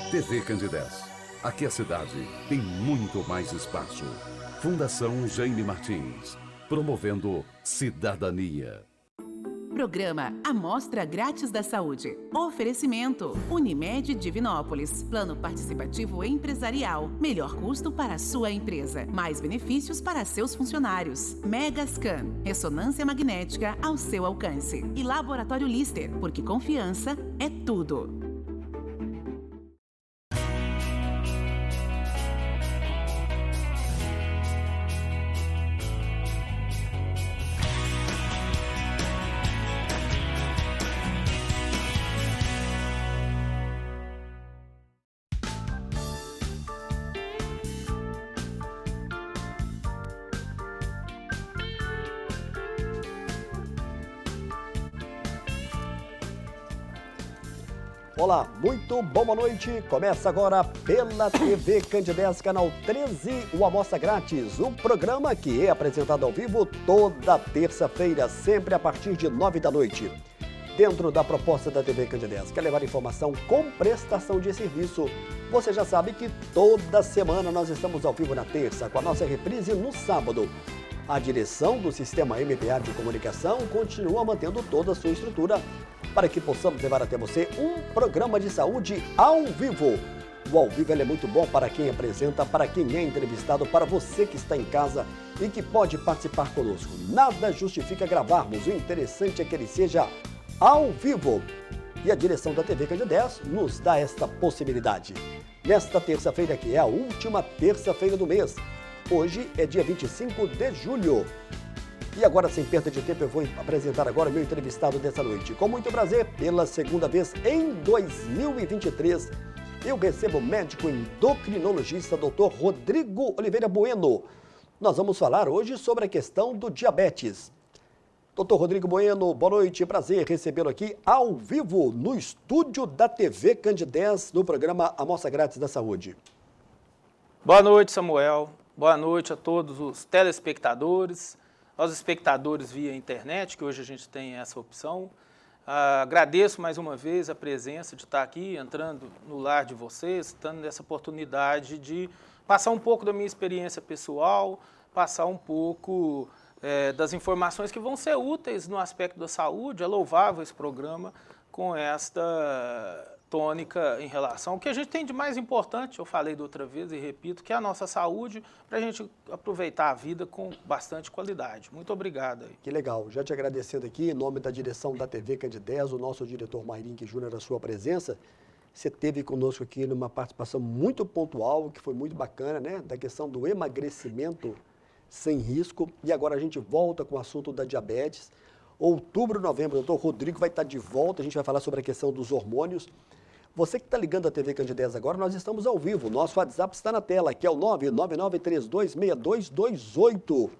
TV Candidez. Aqui a cidade tem muito mais espaço. Fundação Jaime Martins. Promovendo cidadania. Programa Amostra Grátis da Saúde. Oferecimento Unimed Divinópolis. Plano Participativo Empresarial. Melhor custo para a sua empresa. Mais benefícios para seus funcionários. Megascan. Ressonância magnética ao seu alcance. E Laboratório Lister, porque confiança é tudo. Olá, muito boa noite. Começa agora pela TV Candidez, canal 13, o Amostra Grátis, um programa que é apresentado ao vivo toda terça-feira, sempre a partir de 9 da noite. Dentro da proposta da TV Candidez, quer levar informação com prestação de serviço. Você já sabe que toda semana nós estamos ao vivo na terça, com a nossa reprise no sábado. A direção do Sistema MPA de Comunicação continua mantendo toda a sua estrutura para que possamos levar até você um programa de saúde ao vivo. O ao vivo é muito bom para quem apresenta, para quem é entrevistado, para você que está em casa e que pode participar conosco. Nada justifica gravarmos, o interessante é que ele seja ao vivo. E a direção da TV Candidez nos dá esta possibilidade. Nesta terça-feira, que é a última terça-feira do mês, hoje é dia 25 de julho. E agora, sem perda de tempo, eu vou apresentar agora o meu entrevistado dessa noite. Com muito prazer, pela segunda vez em 2023, eu recebo o médico endocrinologista Dr. Rodrigo Oliveira Bueno. Nós vamos falar hoje sobre a questão do diabetes. Dr. Rodrigo Bueno, boa noite, prazer recebê-lo aqui ao vivo no estúdio da TV Candidez, no programa Amostra Grátis da Saúde. Boa noite, Samuel. Boa noite a todos os telespectadores, aos espectadores via internet, que hoje a gente tem essa opção. Agradeço mais uma vez a presença de estar aqui, entrando no lar de vocês, dando essa oportunidade de passar um pouco da minha experiência pessoal, passar um pouco das informações que vão ser úteis no aspecto da saúde. É louvável esse programa com esta tônica em relação ao que a gente tem de mais importante, eu falei da outra vez e repito, que é a nossa saúde, para a gente aproveitar a vida com bastante qualidade. Muito obrigado aí. Que legal, já te agradecendo aqui, em nome da direção da TV Candidez, o nosso diretor Mairink Júnior, a sua presença. Você teve conosco aqui numa participação muito pontual, que foi muito bacana, né? Da questão do emagrecimento sem risco. E agora a gente volta com o assunto da diabetes. Outubro, novembro, o doutor Rodrigo vai estar de volta, a gente vai falar sobre a questão dos hormônios. Você que está ligando a TV Candidez agora, nós estamos ao vivo. Nosso WhatsApp está na tela, que é o 999326228.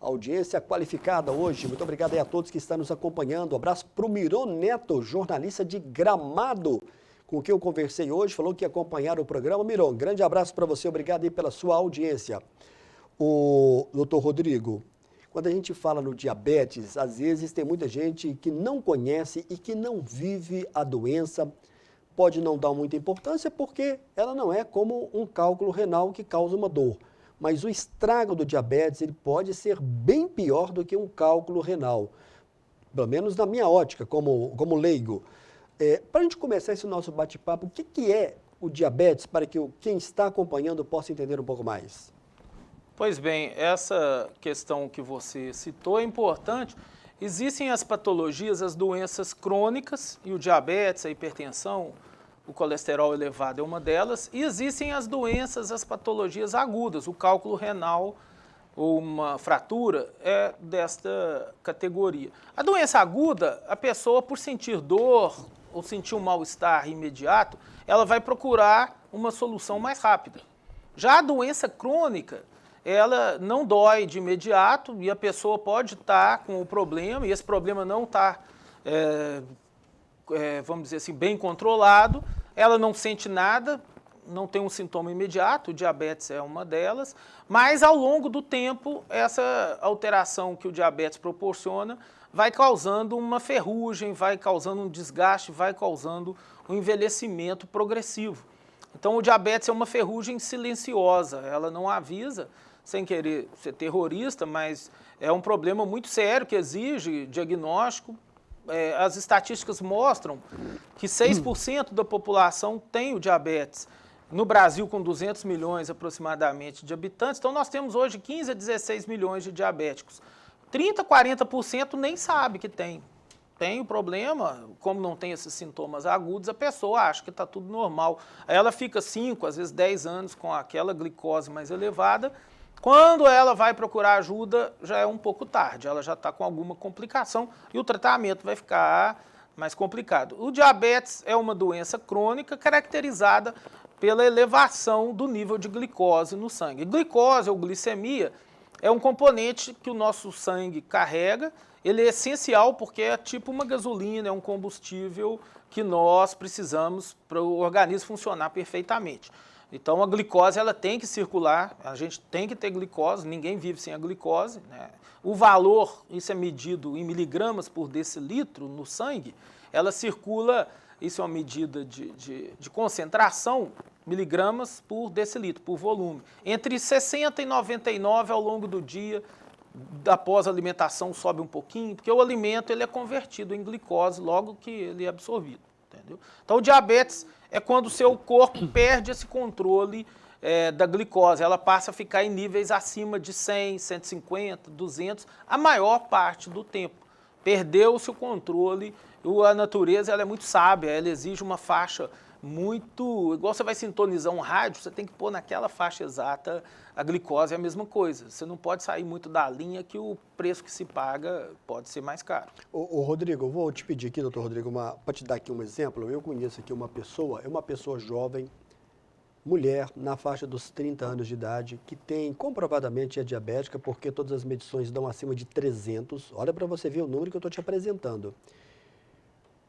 Audiência qualificada hoje. Muito obrigado aí a todos que estão nos acompanhando. Um abraço para o Miron Neto, jornalista de Gramado, com quem eu conversei hoje, falou que ia acompanhar o programa. Miron, grande abraço para você, obrigado aí pela sua audiência. O doutor Rodrigo, quando a gente fala no diabetes, às vezes tem muita gente que não conhece e que não vive a doença. Pode não dar muita importância porque ela não é como um cálculo renal que causa uma dor. Mas o estrago do diabetes ele pode ser bem pior do que um cálculo renal. Pelo menos na minha ótica, como leigo. Para a gente começar esse nosso bate-papo, o que é o diabetes para que quem está acompanhando possa entender um pouco mais? Pois bem, essa questão que você citou é importante. Existem as patologias, as doenças crônicas, e o diabetes, a hipertensão, o colesterol elevado é uma delas, e existem as doenças, as patologias agudas, o cálculo renal ou uma fratura é desta categoria. A doença aguda, a pessoa por sentir dor ou sentir um mal-estar imediato, ela vai procurar uma solução mais rápida. Já a doença crônica, ela não dói de imediato e a pessoa pode estar com o problema e esse problema não está, vamos dizer assim, bem controlado, ela não sente nada, não tem um sintoma imediato, o diabetes é uma delas, mas ao longo do tempo, essa alteração que o diabetes proporciona vai causando uma ferrugem, vai causando um desgaste, vai causando um envelhecimento progressivo. Então, o diabetes é uma ferrugem silenciosa, ela não avisa, sem querer ser terrorista, mas é um problema muito sério que exige diagnóstico. As estatísticas mostram que 6% da população tem o diabetes. No Brasil, com 200 milhões aproximadamente de habitantes, então nós temos hoje 15 a 16 milhões de diabéticos. 30, 40% nem sabe que tem. Tem o problema, como não tem esses sintomas agudos, a pessoa acha que está tudo normal. Aí ela fica 5, às vezes 10 anos com aquela glicose mais elevada. Quando ela vai procurar ajuda, já é um pouco tarde, ela já está com alguma complicação e o tratamento vai ficar mais complicado. O diabetes é uma doença crônica caracterizada pela elevação do nível de glicose no sangue. Glicose ou glicemia é um componente que o nosso sangue carrega. Ele é essencial porque é tipo uma gasolina, é um combustível que nós precisamos para o organismo funcionar perfeitamente. Então, a glicose ela tem que circular, a gente tem que ter glicose, ninguém vive sem a glicose, né? O valor, isso é medido em miligramas por decilitro no sangue, ela circula, isso é uma medida de concentração, miligramas por decilitro, por volume. Entre 60 e 99 ao longo do dia, após a alimentação sobe um pouquinho, porque o alimento ele é convertido em glicose logo que ele é absorvido. Entendeu? Então, o diabetes é quando o seu corpo perde esse controle da glicose. Ela passa a ficar em níveis acima de 100, 150, 200, a maior parte do tempo. Perdeu-se o controle. A natureza ela é muito sábia, ela exige uma faixa muito... Igual você vai sintonizar um rádio, você tem que pôr naquela faixa exata. A glicose é a mesma coisa. Você não pode sair muito da linha que o preço que se paga pode ser mais caro. Ô Rodrigo, eu vou te pedir aqui, doutor Rodrigo, para te dar aqui um exemplo. Eu conheço aqui uma pessoa jovem, mulher, na faixa dos 30 anos de idade, que tem, comprovadamente, é diabética, porque todas as medições dão acima de 300. Olha para você ver o número que eu estou te apresentando.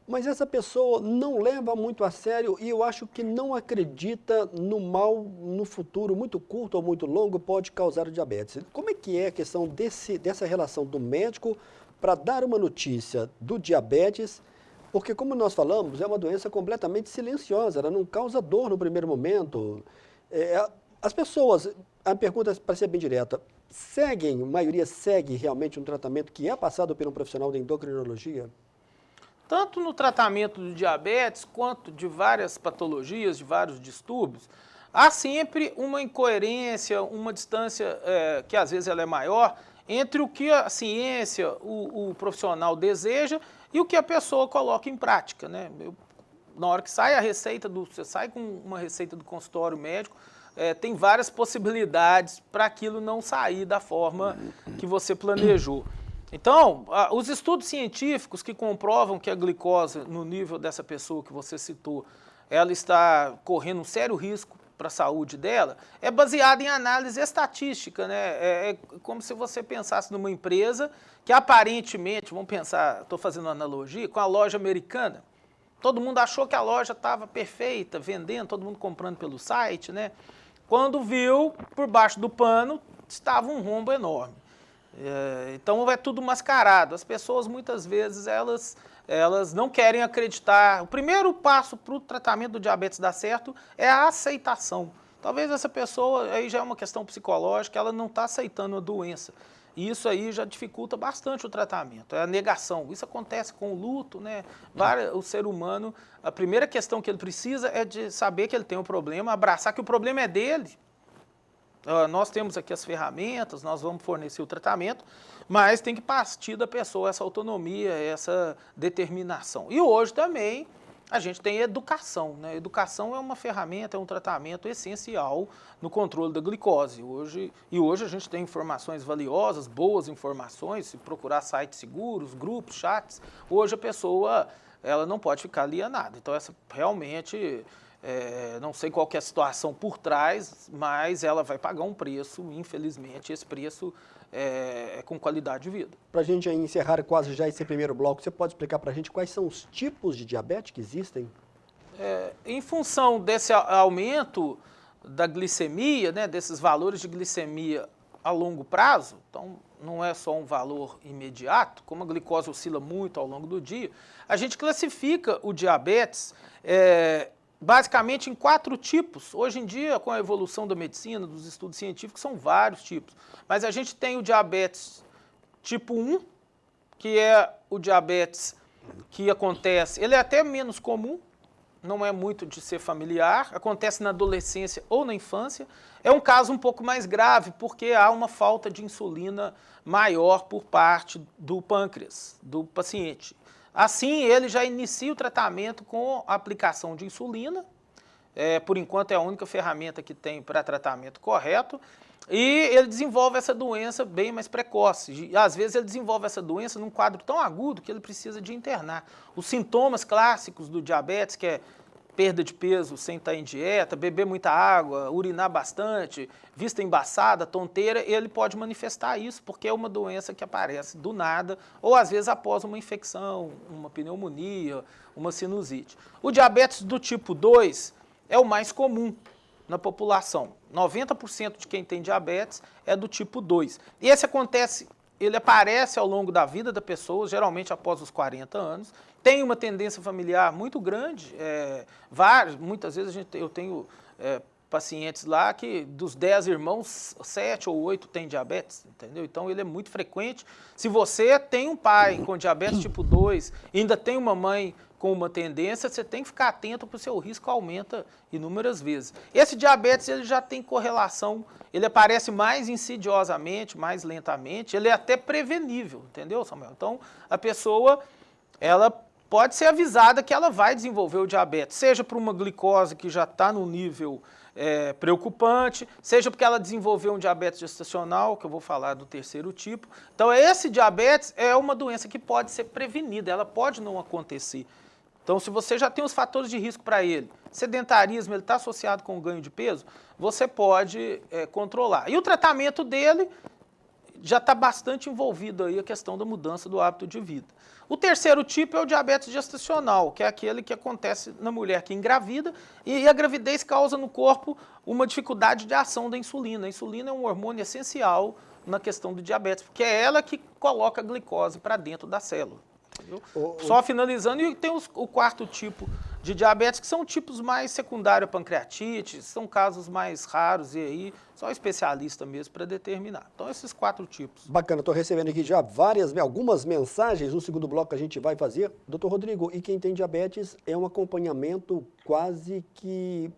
Mas essa pessoa não leva muito a sério e eu acho que não acredita no mal no futuro muito curto ou muito longo pode causar o diabetes. Como é que é a questão dessa relação do médico para dar uma notícia do diabetes? Porque, como nós falamos, é uma doença completamente silenciosa, ela não causa dor no primeiro momento. As pessoas, a pergunta para ser bem direta, a maioria segue realmente um tratamento que é passado por um profissional de endocrinologia? Tanto no tratamento do diabetes, quanto de várias patologias, de vários distúrbios, há sempre uma incoerência, uma distância que às vezes ela é maior, entre o que a ciência, o profissional deseja e o que a pessoa coloca em prática, né? Na hora que sai a receita, você sai com uma receita do consultório médico, tem várias possibilidades para aquilo não sair da forma que você planejou. Então, os estudos científicos que comprovam que a glicose, no nível dessa pessoa que você citou, ela está correndo um sério risco para a saúde dela, é baseado em análise estatística, né? É como se você pensasse numa empresa que aparentemente, vamos pensar, estou fazendo uma analogia, com a loja americana. Todo mundo achou que a loja estava perfeita, vendendo, todo mundo comprando pelo site, né? Quando viu, por baixo do pano, estava um rombo enorme. Então é tudo mascarado. As pessoas muitas vezes elas não querem acreditar. O primeiro passo para o tratamento do diabetes dar certo é a aceitação. Talvez essa pessoa, aí já é uma questão psicológica, ela não está aceitando a doença. E isso aí já dificulta bastante o tratamento, é a negação. Isso acontece com o luto, né? O ser humano, a primeira questão que ele precisa é de saber que ele tem um problema, abraçar que o problema é dele. Nós temos aqui as ferramentas, nós vamos fornecer o tratamento, mas tem que partir da pessoa essa autonomia, essa determinação. E hoje também a gente tem educação, né? Educação é uma ferramenta, é um tratamento essencial no controle da glicose. Hoje a gente tem informações valiosas, boas informações, se procurar sites seguros, grupos, chats, hoje a pessoa ela não pode ficar alienada. Então essa realmente... não sei qual que é a situação por trás, mas ela vai pagar um preço, infelizmente, esse preço é com qualidade de vida. Para a gente encerrar quase já esse primeiro bloco, você pode explicar para a gente quais são os tipos de diabetes que existem? Em função desse aumento da glicemia, né, desses valores de glicemia a longo prazo, então não é só um valor imediato, como a glicose oscila muito ao longo do dia, a gente classifica o diabetes basicamente em 4 tipos. Hoje em dia, com a evolução da medicina, dos estudos científicos, são vários tipos. Mas a gente tem o diabetes tipo 1, que é o diabetes que acontece, ele é até menos comum, não é muito de ser familiar, acontece na adolescência ou na infância. É um caso um pouco mais grave, porque há uma falta de insulina maior por parte do pâncreas do paciente. Assim, ele já inicia o tratamento com a aplicação de insulina, por enquanto é a única ferramenta que tem para tratamento correto, e ele desenvolve essa doença bem mais precoce. E, às vezes ele desenvolve essa doença num quadro tão agudo que ele precisa de internar. Os sintomas clássicos do diabetes, que é perda de peso sem estar em dieta, beber muita água, urinar bastante, vista embaçada, tonteira, ele pode manifestar isso, porque é uma doença que aparece do nada, ou às vezes após uma infecção, uma pneumonia, uma sinusite. O diabetes do tipo 2 é o mais comum na população. 90% de quem tem diabetes é do tipo 2. E ele aparece ao longo da vida da pessoa, geralmente após os 40 anos, tem uma tendência familiar muito grande, muitas vezes eu tenho pacientes lá que dos 10 irmãos, 7 ou 8 têm diabetes, entendeu? Então ele é muito frequente. Se você tem um pai com diabetes tipo 2 e ainda tem uma mãe com uma tendência, você tem que ficar atento porque o seu risco aumenta inúmeras vezes. Esse diabetes ele já tem correlação, ele aparece mais insidiosamente, mais lentamente, ele é até prevenível, entendeu, Samuel? Então, a pessoa, ela pode ser avisada que ela vai desenvolver o diabetes, seja por uma glicose que já está no nível preocupante, seja porque ela desenvolveu um diabetes gestacional, que eu vou falar do terceiro tipo. Então, esse diabetes é uma doença que pode ser prevenida, ela pode não acontecer. Então, se você já tem os fatores de risco para ele, sedentarismo, ele está associado com o ganho de peso, você pode controlar. E o tratamento dele já está bastante envolvido aí a questão da mudança do hábito de vida. O terceiro tipo é o diabetes gestacional, que é aquele que acontece na mulher que engravida e a gravidez causa no corpo uma dificuldade de ação da insulina. A insulina é um hormônio essencial na questão do diabetes, porque é ela que coloca a glicose para dentro da célula. Só finalizando, e tem o quarto tipo de diabetes, que são tipos mais secundário à pancreatite, são casos mais raros e aí só especialista mesmo para determinar. Então, esses 4 tipos. Bacana, estou recebendo aqui já algumas mensagens. No segundo bloco que a gente vai fazer. Doutor Rodrigo, e quem tem diabetes é um acompanhamento quase que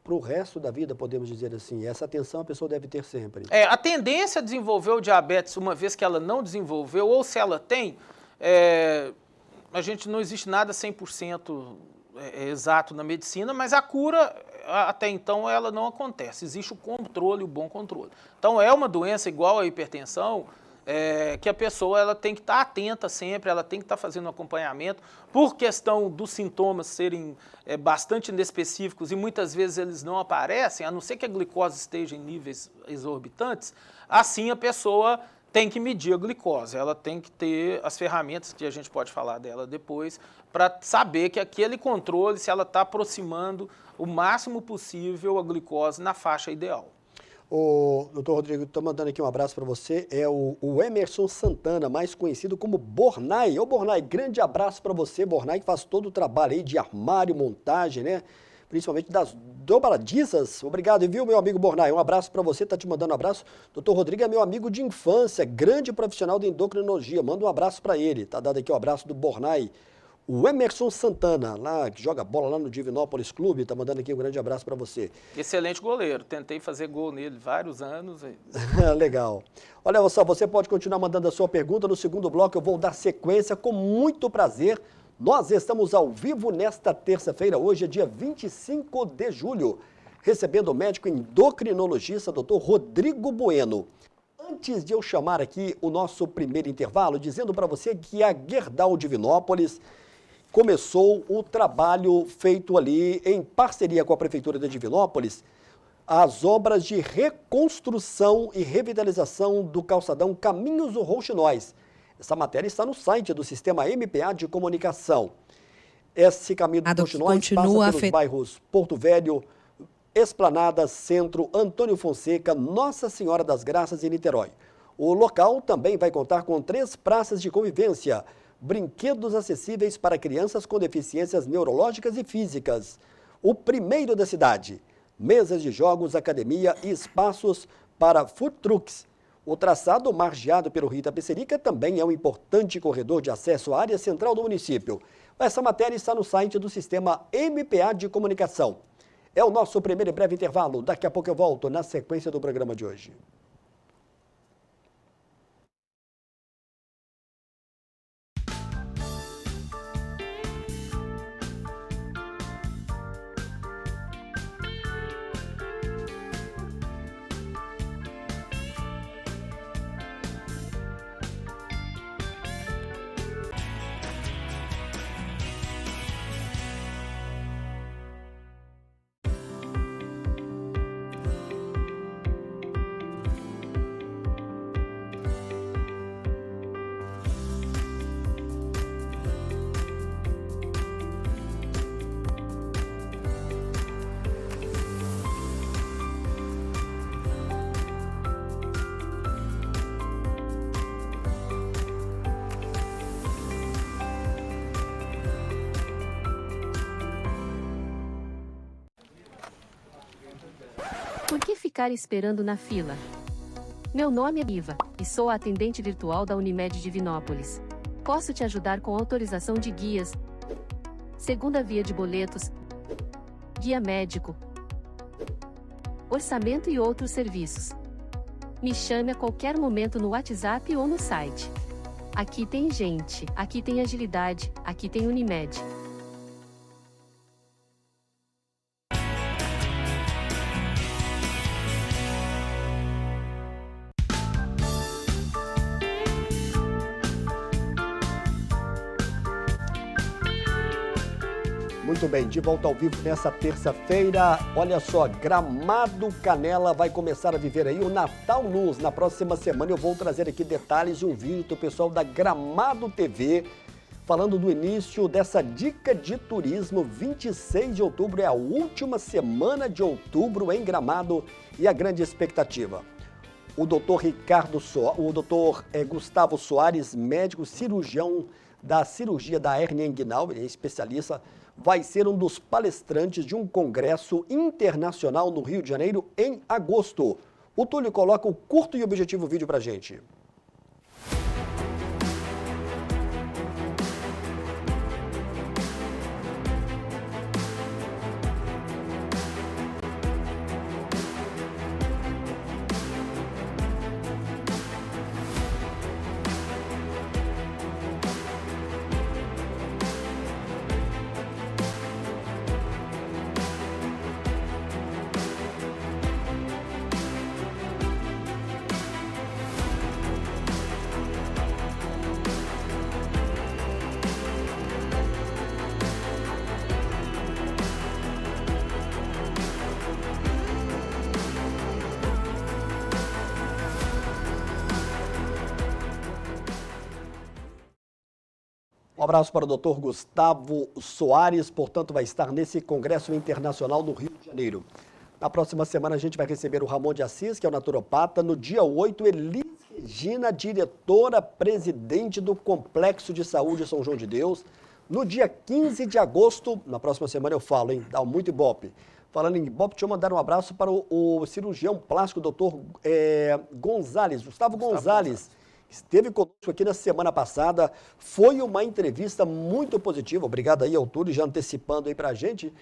para o resto da vida, podemos dizer assim. Essa atenção a pessoa deve ter sempre. A tendência a desenvolver o diabetes, uma vez que ela não desenvolveu, ou se ela tem, a gente não existe nada 100% exato na medicina, mas a cura, até então, ela não acontece. Existe o controle, o bom controle. Então, é uma doença igual à hipertensão, que a pessoa ela tem que estar atenta sempre, ela tem que estar fazendo um acompanhamento, por questão dos sintomas serem bastante inespecíficos e muitas vezes eles não aparecem, a não ser que a glicose esteja em níveis exorbitantes, assim a pessoa tem que medir a glicose, ela tem que ter as ferramentas, que a gente pode falar dela depois, para saber que aquele controle, se ela está aproximando o máximo possível a glicose na faixa ideal. O doutor Rodrigo, estou mandando aqui um abraço para você, é o Emerson Santana, mais conhecido como Bornai. Ô Bornai, grande abraço para você, Bornai, que faz todo o trabalho aí de armário, montagem, né? Principalmente das dobradiças. Obrigado, viu, meu amigo Bornai? Um abraço para você, tá te mandando um abraço. Doutor Rodrigo é meu amigo de infância, grande profissional de endocrinologia. Manda um abraço para ele. Tá dado aqui o abraço do Bornai. O Emerson Santana, lá, que joga bola lá no Divinópolis Clube, tá mandando aqui um grande abraço para você. Excelente goleiro. Tentei fazer gol nele vários anos. Legal. Olha só, você pode continuar mandando a sua pergunta. No segundo bloco eu vou dar sequência com muito prazer. Nós estamos ao vivo nesta terça-feira, hoje é dia 25 de julho, recebendo o médico endocrinologista, Dr. Rodrigo Bueno. Antes de eu chamar aqui o nosso primeiro intervalo, dizendo para você que a Gerdau Divinópolis começou o trabalho feito ali em parceria com a Prefeitura de Divinópolis, as obras de reconstrução e revitalização do calçadão Caminhos do Rouxinóis. Essa matéria está no site do Sistema MPA de Comunicação. Esse caminho do Rouxinóis passa pelos bairros Porto Velho, Esplanada, Centro, Antônio Fonseca, Nossa Senhora das Graças e Niterói. O local também vai contar com 3 praças de convivência, brinquedos acessíveis para crianças com deficiências neurológicas e físicas, o primeiro da cidade. Mesas de jogos, academia e espaços para food trucks. O traçado margeado pelo Rio Itapecerica também é um importante corredor de acesso à área central do município. Essa matéria está no site do Sistema MPA de Comunicação. É o nosso primeiro e breve intervalo. Daqui a pouco eu volto na sequência do programa de hoje. Por que ficar esperando na fila? Meu nome é Iva, e sou a atendente virtual da Unimed Divinópolis. Posso te ajudar com autorização de guias, segunda via de boletos, guia médico, orçamento e outros serviços. Me chame a qualquer momento no WhatsApp ou no site. Aqui tem gente, aqui tem agilidade, aqui tem Unimed. Muito bem, de volta ao vivo nessa terça-feira. Olha só, Gramado Canela vai começar a viver aí o Natal Luz. Na próxima semana eu vou trazer aqui detalhes de um vídeo do pessoal da Gramado TV, falando do início dessa dica de turismo. 26 de outubro é a última semana de outubro em Gramado e a grande expectativa. O doutor Gustavo Soares, médico cirurgião da cirurgia da hérnia inguinal, ele é especialista, vai ser um dos palestrantes de um congresso internacional no Rio de Janeiro em agosto. O Túlio coloca o curto e objetivo vídeo pra gente. Um abraço para o doutor Gustavo Soares, portanto, vai estar nesse Congresso Internacional no Rio de Janeiro. Na próxima semana a gente vai receber o Ramon de Assis, que é o naturopata. No dia 8, Elis Regina, diretora-presidente do Complexo de Saúde São João de Deus. No dia 15 de agosto, na próxima semana eu falo, hein? Dá muito Ibope. Falando em Ibope, deixa eu mandar um abraço para o cirurgião plástico, doutor Gustavo Gonzalez. Esteve conosco aqui na semana passada, foi uma entrevista muito positiva, obrigado aí ao Túlio, já antecipando aí pra gente.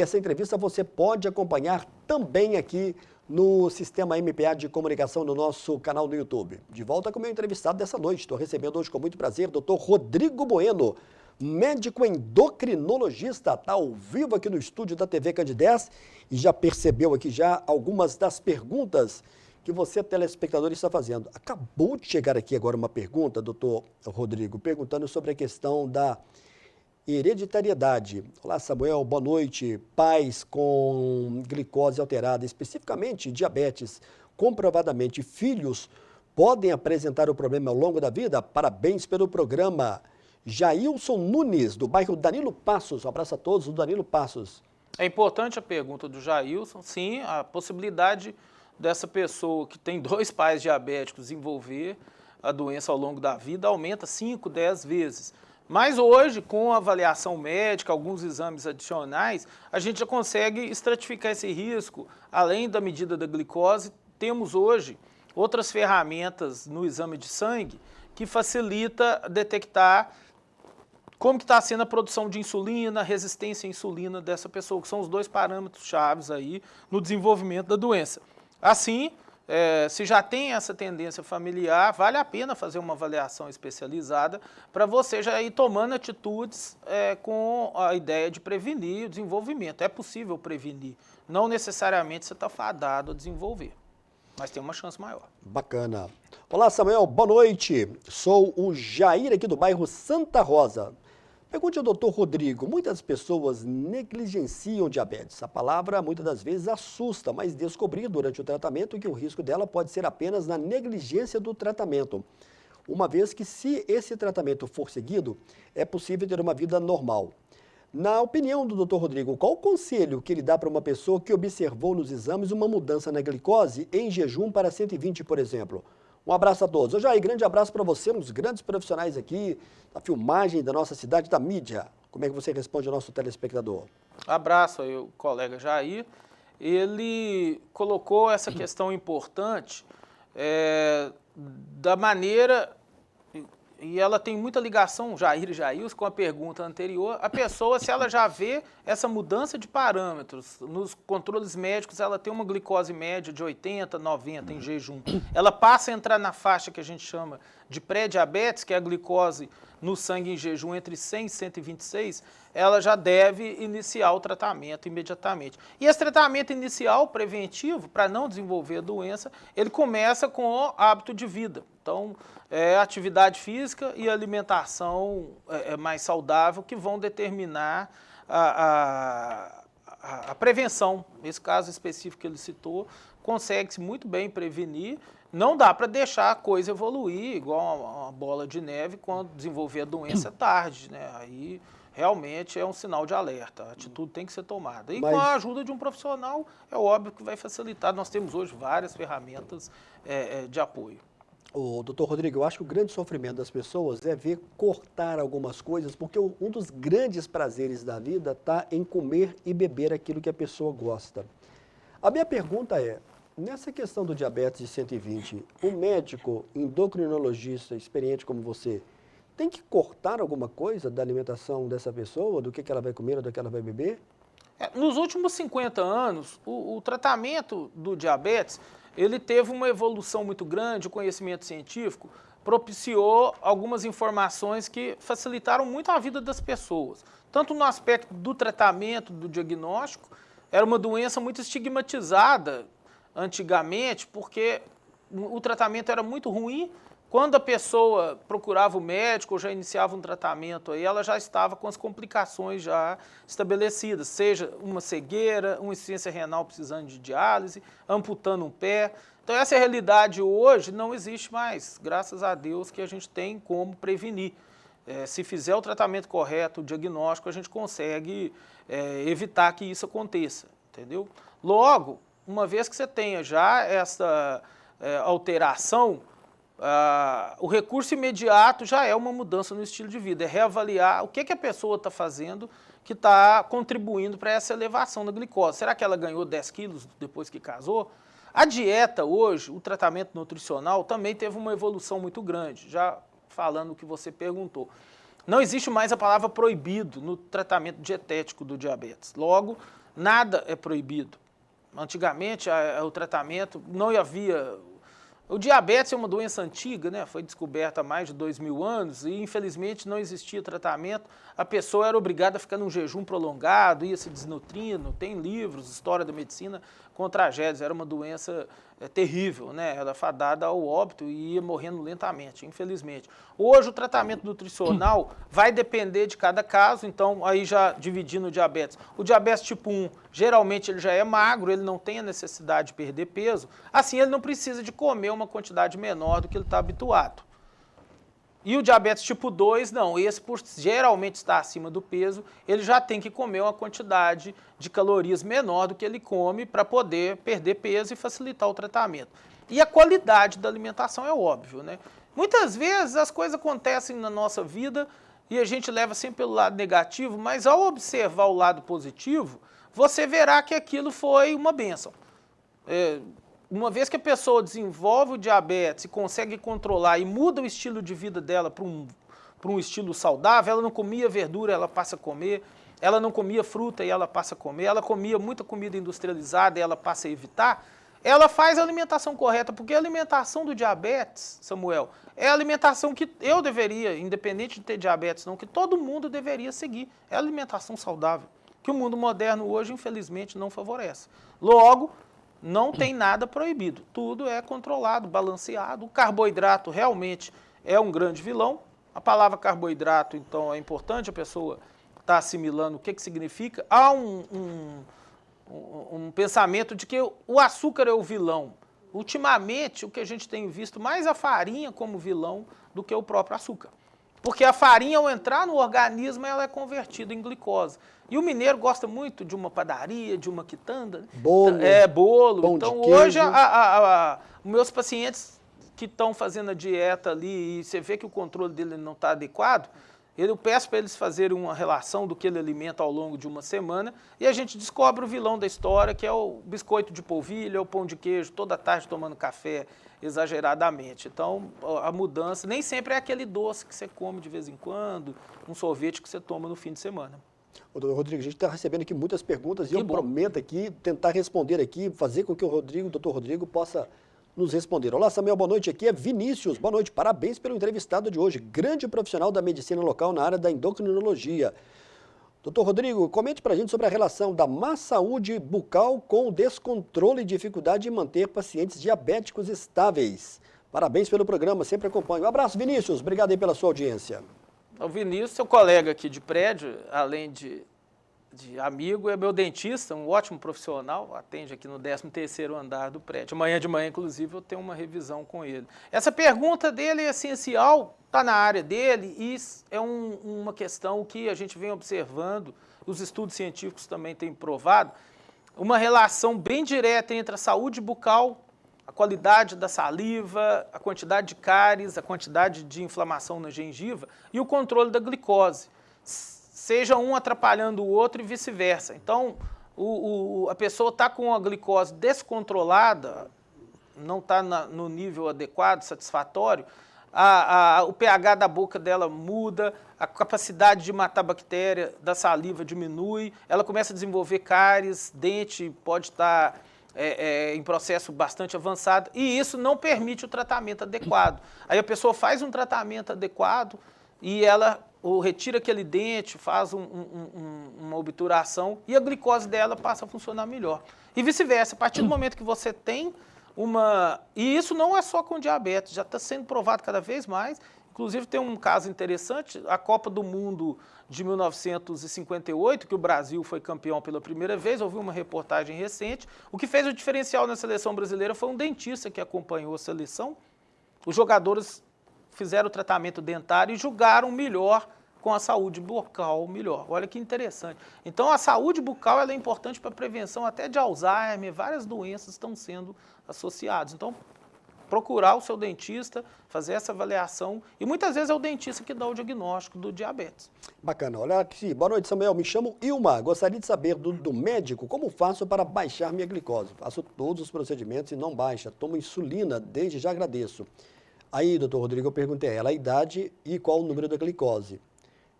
Essa entrevista você pode acompanhar também aqui no Sistema MPA de Comunicação no nosso canal no YouTube. De volta com o meu entrevistado dessa noite, estou recebendo hoje com muito prazer o Dr. Rodrigo Bueno, médico endocrinologista, está ao vivo aqui no estúdio da TV Candidez e já percebeu aqui já algumas das perguntas que você, telespectador, está fazendo. Acabou de chegar aqui agora uma pergunta, doutor Rodrigo, perguntando sobre a questão da hereditariedade. Olá, Samuel, boa noite. Pais com glicose alterada, especificamente diabetes, comprovadamente filhos, podem apresentar o problema ao longo da vida? Parabéns pelo programa. Jailson Nunes, do bairro Danilo Passos. Um abraço a todos do Danilo Passos. É importante a pergunta do Jailson. Sim, a possibilidade dessa pessoa que tem 2 pais diabéticos desenvolver a doença ao longo da vida aumenta 5, 10 vezes. Mas hoje, com a avaliação médica, alguns exames adicionais, a gente já consegue estratificar esse risco. Além da medida da glicose, temos hoje outras ferramentas no exame de sangue que facilita detectar como que está sendo a produção de insulina, a resistência à insulina dessa pessoa, que são os 2 parâmetros chaves aí no desenvolvimento da doença. Assim, se já tem essa tendência familiar, vale a pena fazer uma avaliação especializada para você já ir tomando atitudes com a ideia de prevenir o desenvolvimento. É possível prevenir, não necessariamente você está fadado a desenvolver, mas tem uma chance maior. Bacana. Olá, Samuel, boa noite. Sou o Jair aqui do bairro Santa Rosa. Pergunte ao doutor Rodrigo, muitas pessoas negligenciam diabetes. A palavra muitas das vezes assusta, mas descobri durante o tratamento que o risco dela pode ser apenas na negligência do tratamento. Uma vez que se esse tratamento for seguido, é possível ter uma vida normal. Na opinião do doutor Rodrigo, qual o conselho que ele dá para uma pessoa que observou nos exames uma mudança na glicose em jejum para 120, por exemplo? Um abraço a todos. Ô Jair, grande abraço para você, um dos grandes profissionais aqui da filmagem da nossa cidade, da mídia. Como é que você responde ao nosso telespectador? Abraço aí o colega Jair. Ele colocou essa questão importante da maneira, e ela tem muita ligação, Jair e Jair, com a pergunta anterior. A pessoa, se ela já vê essa mudança de parâmetros, nos controles médicos, ela tem uma glicose média de 80, 90 em jejum. Ela passa a entrar na faixa que a gente chama de pré-diabetes, que é a glicose no sangue em jejum entre 100 e 126, ela já deve iniciar o tratamento imediatamente. E esse tratamento inicial, preventivo, para não desenvolver a doença, ele começa com o hábito de vida. Então, atividade física e alimentação mais saudável que vão determinar a prevenção. Nesse caso específico que ele citou, consegue-se muito bem prevenir. Não dá para deixar a coisa evoluir igual uma bola de neve quando desenvolver a doença tarde, né? Aí realmente é um sinal de alerta, a atitude tem que ser tomada. E com a ajuda de um profissional, é óbvio que vai facilitar. Nós temos hoje várias ferramentas de apoio. Ô, doutor Rodrigo, eu acho que o grande sofrimento das pessoas é ver cortar algumas coisas, porque um dos grandes prazeres da vida está em comer e beber aquilo que a pessoa gosta. A minha pergunta é, nessa questão do diabetes de 120, um médico endocrinologista experiente como você, tem que cortar alguma coisa da alimentação dessa pessoa, do que ela vai comer ou do que ela vai beber? Nos últimos 50 anos, o tratamento do diabetes, ele teve uma evolução muito grande, o conhecimento científico propiciou algumas informações que facilitaram muito a vida das pessoas. Tanto no aspecto do tratamento, do diagnóstico, era uma doença muito estigmatizada antigamente, porque o tratamento era muito ruim. Quando a pessoa procurava o médico ou já iniciava um tratamento, aí ela já estava com as complicações já estabelecidas, seja uma cegueira, uma insuficiência renal precisando de diálise, amputando um pé. Então essa realidade hoje não existe mais, graças a Deus que a gente tem como prevenir. Se fizer o tratamento correto, o diagnóstico, a gente consegue evitar que isso aconteça, entendeu? Logo, uma vez que você tenha já essa alteração, o recurso imediato já é uma mudança no estilo de vida, é reavaliar o que a pessoa está fazendo que está contribuindo para essa elevação da glicose. Será que ela ganhou 10 quilos depois que casou? A dieta hoje, o tratamento nutricional, também teve uma evolução muito grande, já falando o que você perguntou. Não existe mais a palavra proibido no tratamento dietético do diabetes. Logo, nada é proibido. Antigamente, o tratamento não havia... O diabetes é uma doença antiga, né? Foi descoberta há mais de 2000 anos e, infelizmente, não existia tratamento. A pessoa era obrigada a ficar num jejum prolongado, ia se desnutrindo. Tem livros, história da medicina, com tragédias. Era uma doença terrível, né? Ela fadada ao óbito e ia morrendo lentamente, infelizmente. Hoje, o tratamento nutricional vai depender de cada caso. Então, aí já dividindo o diabetes. O diabetes tipo 1, geralmente, ele já é magro, ele não tem a necessidade de perder peso. Assim, ele não precisa de comer uma quantidade menor do que ele está habituado. E o diabetes tipo 2, não, esse por geralmente estar acima do peso, ele já tem que comer uma quantidade de calorias menor do que ele come para poder perder peso e facilitar o tratamento. E a qualidade da alimentação é óbvio, né? Muitas vezes as coisas acontecem na nossa vida e a gente leva sempre pelo lado negativo, mas ao observar o lado positivo, você verá que aquilo foi uma bênção. Uma vez que a pessoa desenvolve o diabetes e consegue controlar e muda o estilo de vida dela para um estilo saudável, ela não comia verdura, ela passa a comer, ela não comia fruta e ela passa a comer, ela comia muita comida industrializada e ela passa a evitar, ela faz a alimentação correta, porque a alimentação do diabetes, Samuel, é a alimentação que eu deveria, independente de ter diabetes não, que todo mundo deveria seguir, é a alimentação saudável, que o mundo moderno hoje, infelizmente, não favorece. Logo, não tem nada proibido, tudo é controlado, balanceado, o carboidrato realmente é um grande vilão, a palavra carboidrato, então, é importante a pessoa estar assimilando o que significa. Há um pensamento de que o açúcar é o vilão. Ultimamente, o que a gente tem visto mais a farinha como vilão do que o próprio açúcar. Porque a farinha, ao entrar no organismo, ela é convertida em glicose. E o mineiro gosta muito de uma padaria, de uma quitanda. Bolo. Bolo. Então, hoje, meus pacientes que estão fazendo a dieta ali e você vê que o controle dele não está adequado, eu peço para eles fazerem uma relação do que ele alimenta ao longo de uma semana e a gente descobre o vilão da história, que é o biscoito de polvilho, o pão de queijo, toda tarde tomando café exageradamente. Então, a mudança nem sempre é aquele doce que você come de vez em quando, um sorvete que você toma no fim de semana. Ô, doutor Rodrigo, a gente está recebendo aqui muitas perguntas e eu prometo aqui tentar responder aqui, fazer com que o doutor Rodrigo possa nos responder. Olá, Samuel, boa noite. Aqui é Vinícius. Boa noite. Parabéns pelo entrevistado de hoje. Grande profissional da medicina local na área da endocrinologia. Doutor Rodrigo, comente para a gente sobre a relação da má saúde bucal com o descontrole e dificuldade em manter pacientes diabéticos estáveis. Parabéns pelo programa, sempre acompanho. Um abraço, Vinícius. Obrigado aí pela sua audiência. O Vinícius, seu colega aqui de prédio, além de amigo, é meu dentista, um ótimo profissional, atende aqui no 13º andar do prédio. Amanhã de manhã, inclusive, eu tenho uma revisão com ele. Essa pergunta dele é essencial, está na área dele e é uma questão que a gente vem observando, os estudos científicos também têm provado, uma relação bem direta entre a saúde bucal, a qualidade da saliva, a quantidade de cáries, a quantidade de inflamação na gengiva e o controle da glicose. Seja um atrapalhando o outro e vice-versa. Então, a pessoa está com a glicose descontrolada, não está no nível adequado, satisfatório, o pH da boca dela muda, a capacidade de matar bactéria da saliva diminui, ela começa a desenvolver cáries, dente pode estar em processo bastante avançado, e isso não permite o tratamento adequado. Aí a pessoa faz um tratamento adequado e ela ou retira aquele dente, faz uma obturação e a glicose dela passa a funcionar melhor. E vice-versa, a partir do momento que você tem E isso não é só com diabetes, já está sendo provado cada vez mais. Inclusive tem um caso interessante, a Copa do Mundo de 1958, que o Brasil foi campeão pela primeira vez, eu vi uma reportagem recente. O que fez o diferencial na seleção brasileira foi um dentista que acompanhou a seleção. Os jogadores fizeram o tratamento dentário e julgaram melhor com a saúde bucal melhor. Olha que interessante. Então, a saúde bucal ela é importante para a prevenção até de Alzheimer, várias doenças estão sendo associadas. Então, procurar o seu dentista, fazer essa avaliação, e muitas vezes é o dentista que dá o diagnóstico do diabetes. Bacana. Olha aqui, boa noite, Samuel. Me chamo Ilma. Gostaria de saber do médico como faço para baixar minha glicose. Faço todos os procedimentos e não baixa. Tomo insulina, desde já agradeço. Aí, doutor Rodrigo, eu perguntei a ela a idade e qual o número da glicose.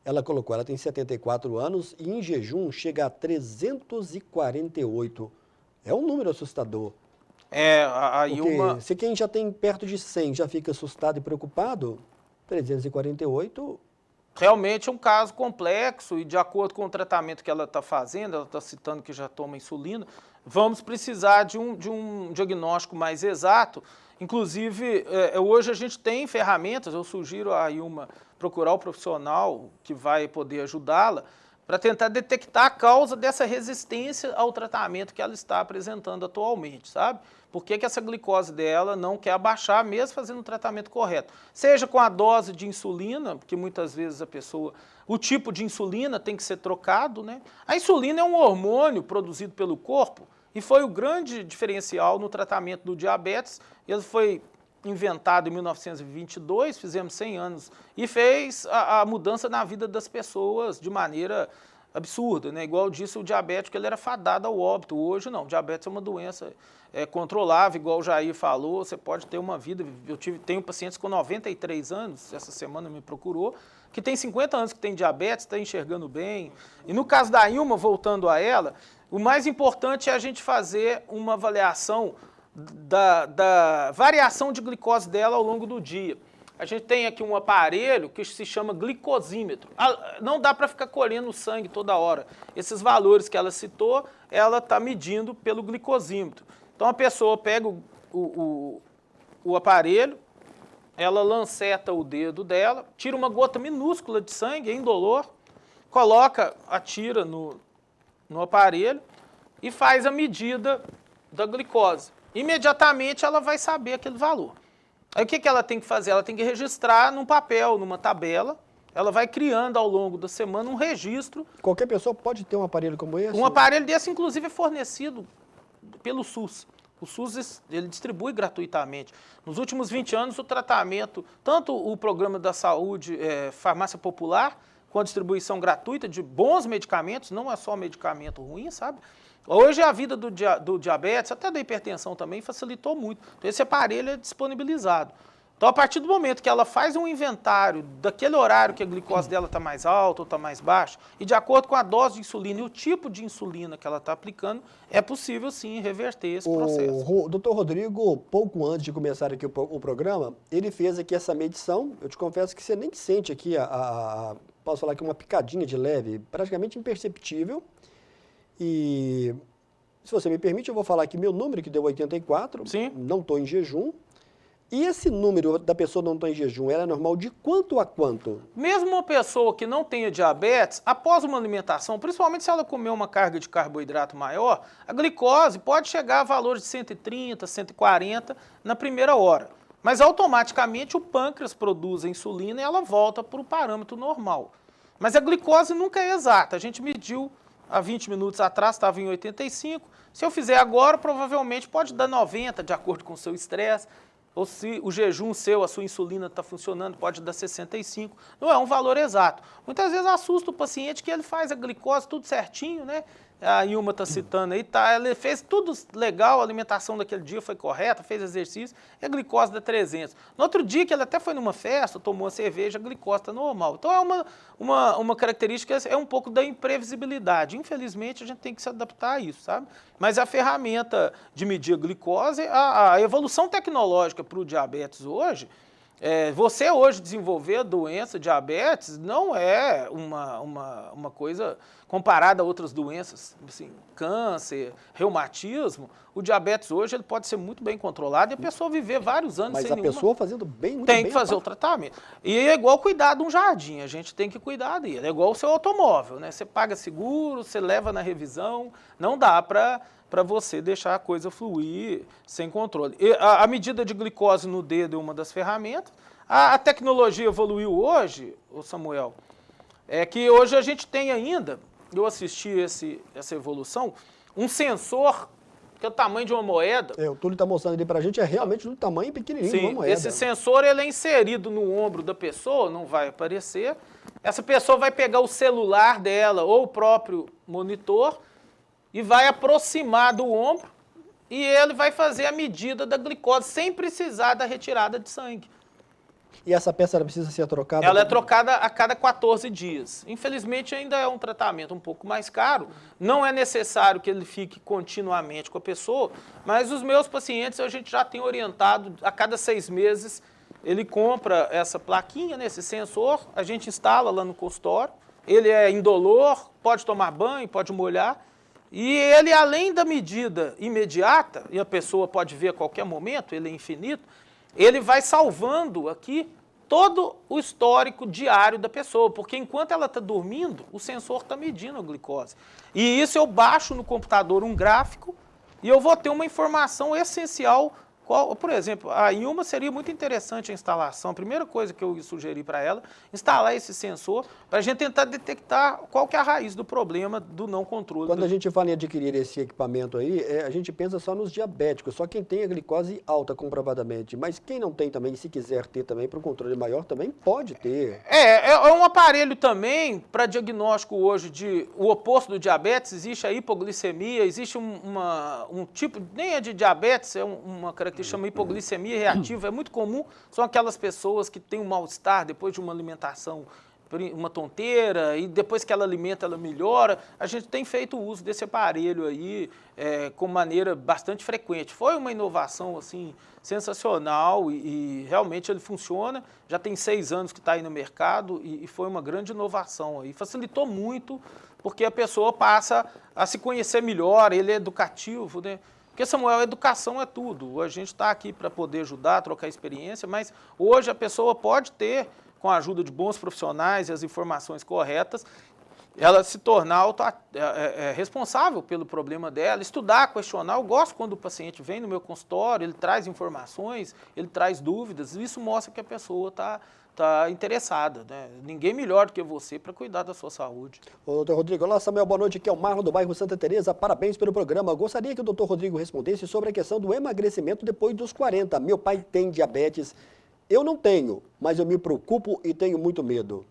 Ela colocou, ela tem 74 anos e em jejum chega a 348. É um número assustador. Ilma... Se quem já tem perto de 100 já fica assustado e preocupado, 348... Realmente é um caso complexo e de acordo com o tratamento que ela está fazendo, ela está citando que já toma insulina, vamos precisar de um diagnóstico mais exato. Inclusive, hoje a gente tem ferramentas, eu sugiro a Ilma procurar o profissional que vai poder ajudá-la para tentar detectar a causa dessa resistência ao tratamento que ela está apresentando atualmente, sabe? Por que essa glicose dela não quer abaixar, mesmo fazendo o tratamento correto? Seja com a dose de insulina, porque muitas vezes o tipo de insulina tem que ser trocado, né? A insulina é um hormônio produzido pelo corpo e foi o grande diferencial no tratamento do diabetes. Ele foi inventado em 1922, fizemos 100 anos, e fez a mudança na vida das pessoas de maneira absurda, né? Igual disse o diabético, ele era fadado ao óbito. Hoje não, diabetes é uma doença controlável, igual o Jair falou, você pode ter uma vida. Tenho pacientes com 93 anos, essa semana me procurou, que tem 50 anos que tem diabetes, está enxergando bem. E no caso da Ilma, voltando a ela, o mais importante é a gente fazer uma avaliação da variação de glicose dela ao longo do dia. A gente tem aqui um aparelho que se chama glicosímetro. Não dá para ficar colhendo o sangue toda hora. Esses valores que ela citou, ela está medindo pelo glicosímetro. Então a pessoa pega o aparelho, ela lanceta o dedo dela, tira uma gota minúscula de sangue, indolor, atira no aparelho e faz a medida da glicose. Imediatamente ela vai saber aquele valor. Aí o que ela tem que fazer? Ela tem que registrar num papel, numa tabela. Ela vai criando ao longo da semana um registro. Qualquer pessoa pode ter um aparelho como esse? Um aparelho desse, inclusive, é fornecido pelo SUS. O SUS ele distribui gratuitamente. Nos últimos 20 anos, o tratamento, tanto o programa da saúde, farmácia popular, com a distribuição gratuita de bons medicamentos, não é só medicamento ruim, sabe? Hoje a vida do diabetes, até da hipertensão também, facilitou muito. Então esse aparelho é disponibilizado. Então a partir do momento que ela faz um inventário daquele horário que a glicose dela está mais alta ou está mais baixa, e de acordo com a dose de insulina e o tipo de insulina que ela está aplicando, é possível sim reverter esse processo. O doutor Rodrigo, pouco antes de começar aqui o programa, ele fez aqui essa medição. Eu te confesso que você nem sente aqui posso falar que uma picadinha de leve, praticamente imperceptível. E, se você me permite, eu vou falar aqui meu número, que deu 84. Sim. Não estou em jejum. E esse número da pessoa não estar em jejum, ela é normal de quanto a quanto? Mesmo uma pessoa que não tenha diabetes, após uma alimentação, principalmente se ela comer uma carga de carboidrato maior, a glicose pode chegar a valores de 130, 140 na primeira hora. Mas automaticamente o pâncreas produz a insulina e ela volta para o parâmetro normal. Mas a glicose nunca é exata. A gente mediu há 20 minutos atrás, estava em 85. Se eu fizer agora, provavelmente pode dar 90, de acordo com o seu estresse. Ou se o jejum seu, a sua insulina está funcionando, pode dar 65. Não é um valor exato. Muitas vezes assusta o paciente que ele faz a glicose tudo certinho, né? A Ilma está citando aí, ele fez tudo legal, a alimentação daquele dia foi correta, fez exercício, e a glicose dá 300. No outro dia, que ele até foi numa festa, tomou uma cerveja, a glicose está normal. Então é uma característica, é um pouco da imprevisibilidade. Infelizmente, a gente tem que se adaptar a isso, sabe? Mas a ferramenta de medir a glicose, a evolução tecnológica para o diabetes hoje, você hoje desenvolver a doença diabetes não é uma coisa comparada a outras doenças, assim, câncer, reumatismo. O diabetes hoje ele pode ser muito bem controlado e a pessoa viver vários anos sem nenhuma... Mas a pessoa fazendo muito tem bem... que fazer o tratamento. E é igual cuidar de um jardim, a gente tem que cuidar dele. É igual o seu automóvel, né? Você paga seguro, você leva na revisão, não dá para você deixar a coisa fluir sem controle. E a medida de glicose no dedo é uma das ferramentas. A tecnologia evoluiu hoje, Samuel, é que hoje a gente tem ainda, eu assisti essa evolução, um sensor que é o tamanho de uma moeda. O Túlio está mostrando ali para a gente, é realmente do tamanho pequenininho de uma moeda. Esse sensor ele é inserido no ombro da pessoa, não vai aparecer. Essa pessoa vai pegar o celular dela ou o próprio monitor e vai aproximar do ombro e ele vai fazer a medida da glicose sem precisar da retirada de sangue. E essa peça ela precisa ser trocada? Ela é trocada a cada 14 dias. Infelizmente, ainda é um tratamento um pouco mais caro. Não é necessário que ele fique continuamente com a pessoa, mas os meus pacientes a gente já tem orientado, a cada 6 meses, ele compra essa plaquinha, né, esse sensor, a gente instala lá no consultório. Ele é indolor, pode tomar banho, pode molhar. E ele, além da medida imediata, e a pessoa pode ver a qualquer momento, ele é infinito, ele vai salvando aqui todo o histórico diário da pessoa, porque enquanto ela está dormindo, o sensor está medindo a glicose. E isso eu baixo no computador um gráfico e eu vou ter uma informação essencial Por exemplo, a Ilma seria muito interessante a instalação. A primeira coisa que eu sugeri para ela, instalar esse sensor para a gente tentar detectar qual que é a raiz do problema do não controle. Quando a gente fala em adquirir esse equipamento aí, a gente pensa só nos diabéticos, só quem tem a glicose alta comprovadamente. Mas quem não tem também, se quiser ter também para um controle maior, também pode ter. É um aparelho também para diagnóstico hoje de o oposto do diabetes. Existe a hipoglicemia, existe um tipo, nem é de diabetes, é uma característica que chama hipoglicemia reativa. É muito comum, são aquelas pessoas que têm um mal-estar depois de uma alimentação, uma tonteira, e depois que ela alimenta, ela melhora. A gente tem feito uso desse aparelho aí com maneira bastante frequente. Foi uma inovação assim sensacional e realmente ele funciona. Já tem 6 anos que está aí no mercado e foi uma grande inovação aí. Facilitou muito porque a pessoa passa a se conhecer melhor, ele é educativo, né? Porque, Samuel, a educação é tudo. A gente está aqui para poder ajudar, trocar experiência, mas hoje a pessoa pode ter, com a ajuda de bons profissionais e as informações corretas, ela se tornar responsável pelo problema dela, estudar, questionar. Eu gosto quando o paciente vem no meu consultório, ele traz informações, ele traz dúvidas, isso mostra que a pessoa está interessada, né? Ninguém melhor do que você para cuidar da sua saúde. Ô, doutor Rodrigo, olá, Samuel, boa noite, aqui é o Marlon do bairro Santa Teresa, parabéns pelo programa. Gostaria que o doutor Rodrigo respondesse sobre a questão do emagrecimento depois dos 40. Meu pai tem diabetes, eu não tenho, mas eu me preocupo e tenho muito medo.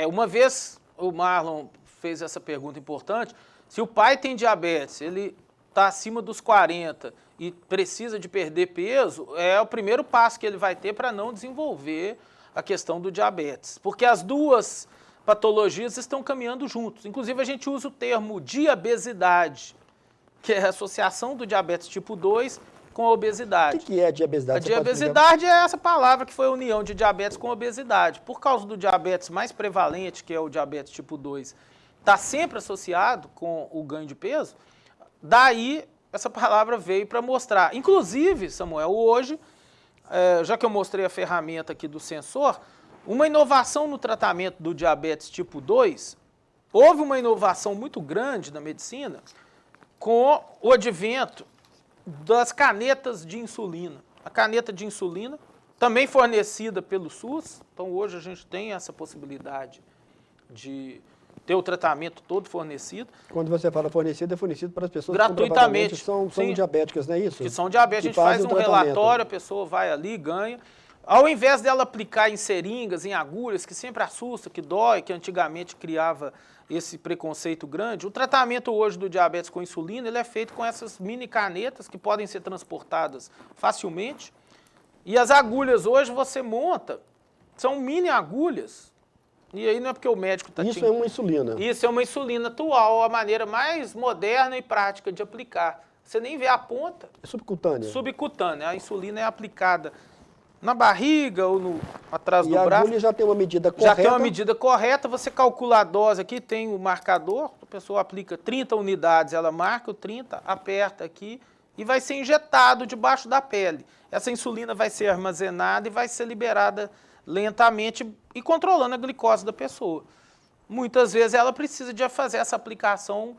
Uma vez o Marlon fez essa pergunta importante, se o pai tem diabetes, ele está acima dos 40 e precisa de perder peso, é o primeiro passo que ele vai ter para não desenvolver a questão do diabetes. Porque as duas patologias estão caminhando juntos. Inclusive, a gente usa o termo diabesidade, que é a associação do diabetes tipo 2 com a obesidade. O que é diabesidade? A diabesidade é essa palavra que foi a união de diabetes com obesidade. Por causa do diabetes mais prevalente, que é o diabetes tipo 2, está sempre associado com o ganho de peso, daí essa palavra veio para mostrar. Inclusive, Samuel, hoje, já que eu mostrei a ferramenta aqui do sensor, uma inovação no tratamento do diabetes tipo 2, houve uma inovação muito grande na medicina com o advento das canetas de insulina. A caneta de insulina, também fornecida pelo SUS, então hoje a gente tem essa possibilidade de ter o tratamento todo fornecido. Quando você fala fornecido, é fornecido para as pessoas gratuitamente, que são diabéticas, não é isso? Que são diabéticas, a gente faz um relatório, a pessoa vai ali, ganha. Ao invés dela aplicar em seringas, em agulhas, que sempre assusta, que dói, que antigamente criava esse preconceito grande, o tratamento hoje do diabetes com insulina, ele é feito com essas mini canetas que podem ser transportadas facilmente. E as agulhas hoje você monta, são mini agulhas. E aí não é porque o médico está... Isso é uma insulina. Isso é uma insulina atual, a maneira mais moderna e prática de aplicar. Você nem vê a ponta. É subcutânea. Subcutânea. A insulina é aplicada na barriga ou atrás do braço. E a agulha já tem uma medida correta? Já tem uma medida correta, você calcula a dose aqui, tem o marcador, a pessoa aplica 30 unidades, ela marca o 30, aperta aqui e vai ser injetado debaixo da pele. Essa insulina vai ser armazenada e vai ser liberada lentamente e controlando a glicose da pessoa. Muitas vezes ela precisa de fazer essa aplicação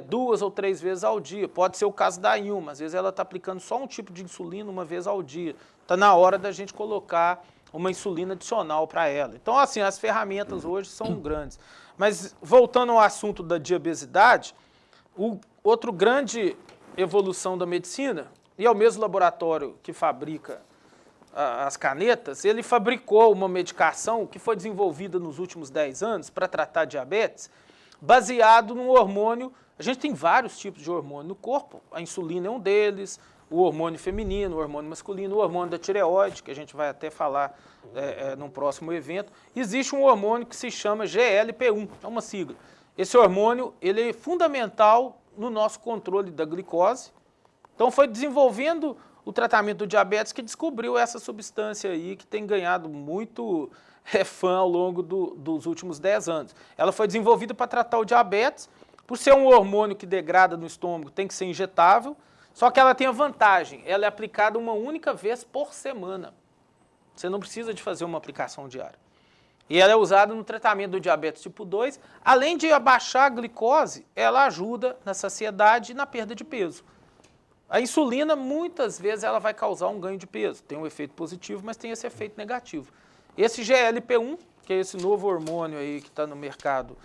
2 ou 3 vezes ao dia. Pode ser o caso da Ilma, às vezes ela está aplicando só um tipo de insulina uma vez ao dia. Está na hora da gente colocar uma insulina adicional para ela. Então, assim, as ferramentas hoje são grandes. Mas, voltando ao assunto da diabesidade, outro grande evolução da medicina, e é o mesmo laboratório que fabrica as canetas, ele fabricou uma medicação que foi desenvolvida nos últimos 10 anos para tratar diabetes, baseado num hormônio. A gente tem vários tipos de hormônio no corpo, a insulina é um deles, o hormônio feminino, o hormônio masculino, o hormônio da tireoide, que a gente vai até falar num próximo evento. Existe um hormônio que se chama GLP-1, é uma sigla. Esse hormônio ele é fundamental no nosso controle da glicose. Então foi desenvolvendo o tratamento do diabetes que descobriu essa substância aí que tem ganhado muito fã ao longo dos últimos 10 anos. Ela foi desenvolvida para tratar o diabetes, por ser um hormônio que degrada no estômago, tem que ser injetável, só que ela tem a vantagem, ela é aplicada uma única vez por semana. Você não precisa de fazer uma aplicação diária. E ela é usada no tratamento do diabetes tipo 2, além de abaixar a glicose, ela ajuda na saciedade e na perda de peso. A insulina, muitas vezes, ela vai causar um ganho de peso. Tem um efeito positivo, mas tem esse efeito negativo. Esse GLP-1, que é esse novo hormônio aí que está no mercado,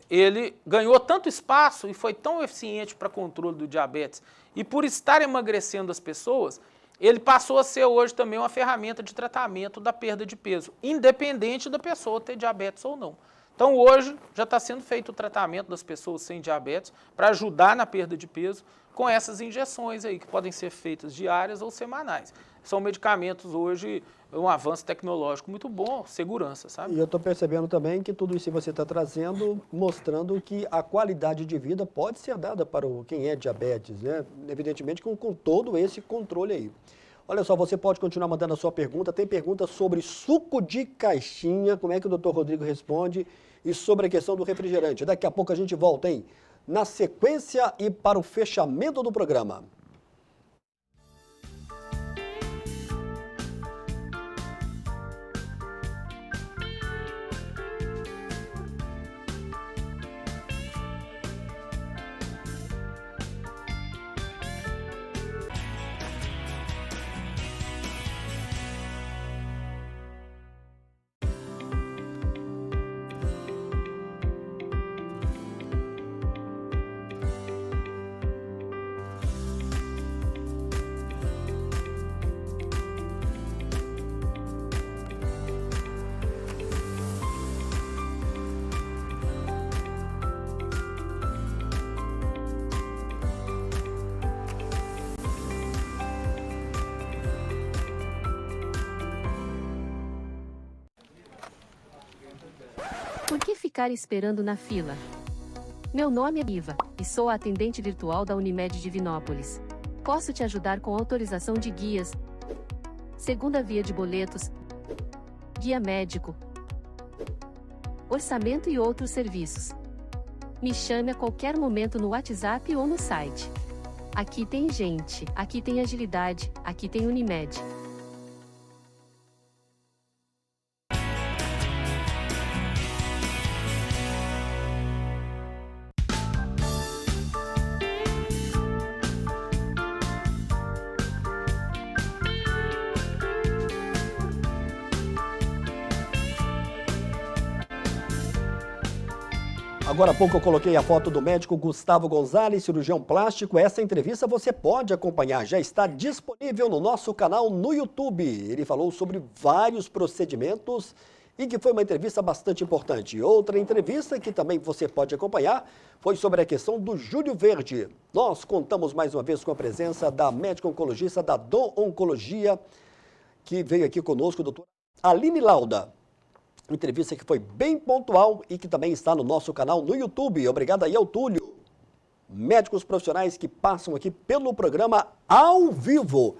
ele ganhou tanto espaço e foi tão eficiente para controle do diabetes. E por estar emagrecendo as pessoas, ele passou a ser hoje também uma ferramenta de tratamento da perda de peso, independente da pessoa ter diabetes ou não. Então, hoje, já está sendo feito o tratamento das pessoas sem diabetes para ajudar na perda de peso com essas injeções aí, que podem ser feitas diárias ou semanais. São medicamentos hoje, um avanço tecnológico muito bom, segurança, sabe? E eu estou percebendo também que tudo isso que você está trazendo, mostrando que a qualidade de vida pode ser dada para quem é diabetes, né? Evidentemente com todo esse controle aí. Olha só, você pode continuar mandando a sua pergunta. Tem pergunta sobre suco de caixinha, como é que o doutor Rodrigo responde, e sobre a questão do refrigerante. Daqui a pouco a gente volta, hein? Na sequência e para o fechamento do programa. Por que ficar esperando na fila? Meu nome é Iva, e sou a atendente virtual da Unimed Divinópolis. Posso te ajudar com autorização de guias, segunda via de boletos, guia médico, orçamento e outros serviços. Me chame a qualquer momento no WhatsApp ou no site. Aqui tem gente, aqui tem agilidade, aqui tem Unimed. Agora há pouco eu coloquei a foto do médico Gustavo Gonzalez, cirurgião plástico. Essa entrevista você pode acompanhar, já está disponível no nosso canal no YouTube. Ele falou sobre vários procedimentos e que foi uma entrevista bastante importante. Outra entrevista que também você pode acompanhar foi sobre a questão do Júlio Verde. Nós contamos mais uma vez com a presença da médica oncologista da Dom Oncologia, que veio aqui conosco, doutora Aline Lauda. Entrevista que foi bem pontual e que também está no nosso canal no YouTube. Obrigado aí ao Túlio. Médicos profissionais que passam aqui pelo programa ao vivo.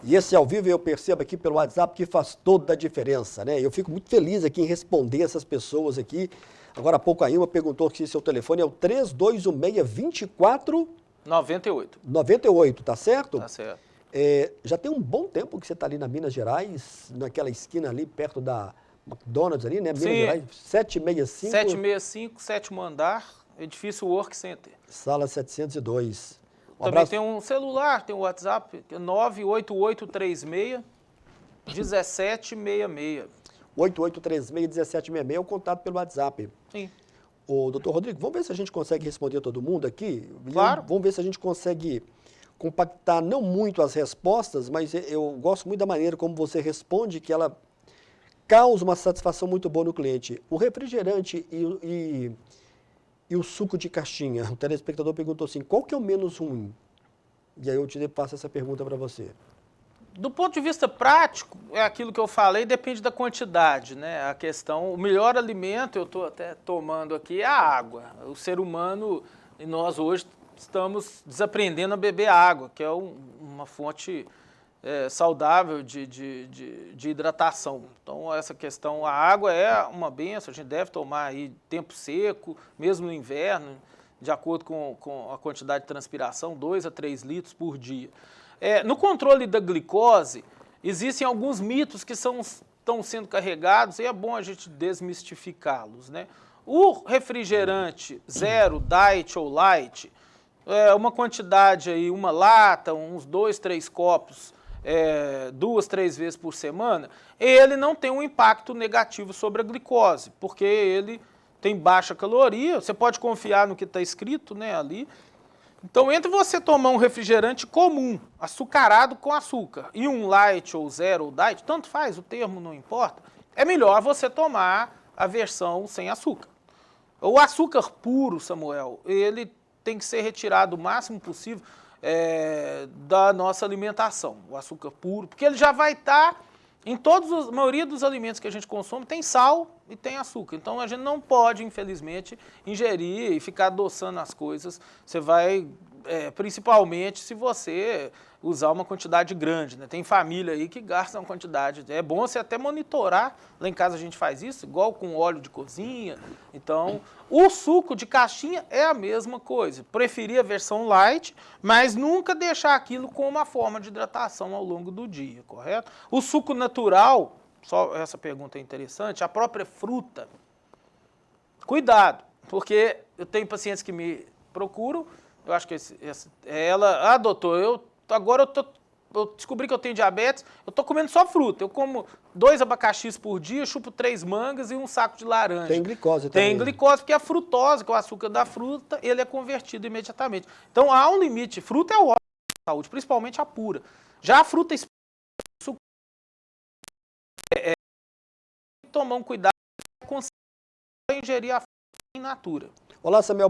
E esse ao vivo eu percebo aqui pelo WhatsApp que faz toda a diferença, né? Eu fico muito feliz aqui em responder essas pessoas aqui. Agora há pouco a Ilma perguntou se seu telefone é o 3216-2498, tá certo? Tá certo. Já tem um bom tempo que você está ali na Minas Gerais, naquela esquina ali perto da McDonald's ali, né? Minas Gerais, 765. 765, sétimo andar, edifício Work Center. Sala 702. Também tem um celular, tem um WhatsApp, 98836 1766. 8836-1766 é o contato pelo WhatsApp. Sim. Ô, doutor Rodrigo, vamos ver se a gente consegue responder todo mundo aqui? Claro. Vamos ver se a gente consegue compactar não muito as respostas, mas eu gosto muito da maneira como você responde, que ela causa uma satisfação muito boa no cliente. O refrigerante e o suco de caixinha, o telespectador perguntou assim, qual que é o menos ruim? E aí eu te passo essa pergunta para você. Do ponto de vista prático, é aquilo que eu falei, depende da quantidade, né? A questão, o melhor alimento, eu estou até tomando aqui, é a água. O ser humano, e nós hoje estamos desaprendendo a beber água, que é uma fonte saudável de hidratação. Então, essa questão, a água é uma benção, a gente deve tomar aí tempo seco, mesmo no inverno, de acordo com a quantidade de transpiração, 2 a 3 litros por dia. No controle da glicose, existem alguns mitos que estão sendo carregados e é bom a gente desmistificá-los, né? O refrigerante zero, diet ou light, uma quantidade aí, uma lata, uns 2, 3 copos, 2, 3 vezes por semana, ele não tem um impacto negativo sobre a glicose, porque ele tem baixa caloria, você pode confiar no que está escrito, né, ali. Então, entre você tomar um refrigerante comum, açucarado com açúcar, e um light ou zero ou diet, tanto faz, o termo não importa, é melhor você tomar a versão sem açúcar. O açúcar puro, Samuel, ele tem que ser retirado o máximo possível da nossa alimentação, o açúcar puro, porque ele já vai estar em a maioria dos alimentos que a gente consome, tem sal e tem açúcar. Então, a gente não pode, infelizmente, ingerir e ficar adoçando as coisas. Você vai, principalmente, se você usar uma quantidade grande, né? Tem família aí que gasta uma quantidade. É bom você até monitorar. Lá em casa a gente faz isso, igual com óleo de cozinha. Então, o suco de caixinha é a mesma coisa. Preferir a versão light, mas nunca deixar aquilo com uma forma de hidratação ao longo do dia, correto? O suco natural, só essa pergunta é interessante, a própria fruta. Cuidado, porque eu tenho pacientes que me procuram, eu acho que ela, doutor, agora eu descobri que eu tenho diabetes, eu estou comendo só fruta. Eu como 2 abacaxis por dia, chupo 3 mangas e um saco de laranja. Tem glicose também. Tem glicose, porque a frutose, que é o açúcar da fruta, ele é convertido imediatamente. Então, há um limite. Fruta é o ótimo da saúde, principalmente a pura. Já a fruta tomar um cuidado com ingerir a fruta in natura. Olá, Samuel.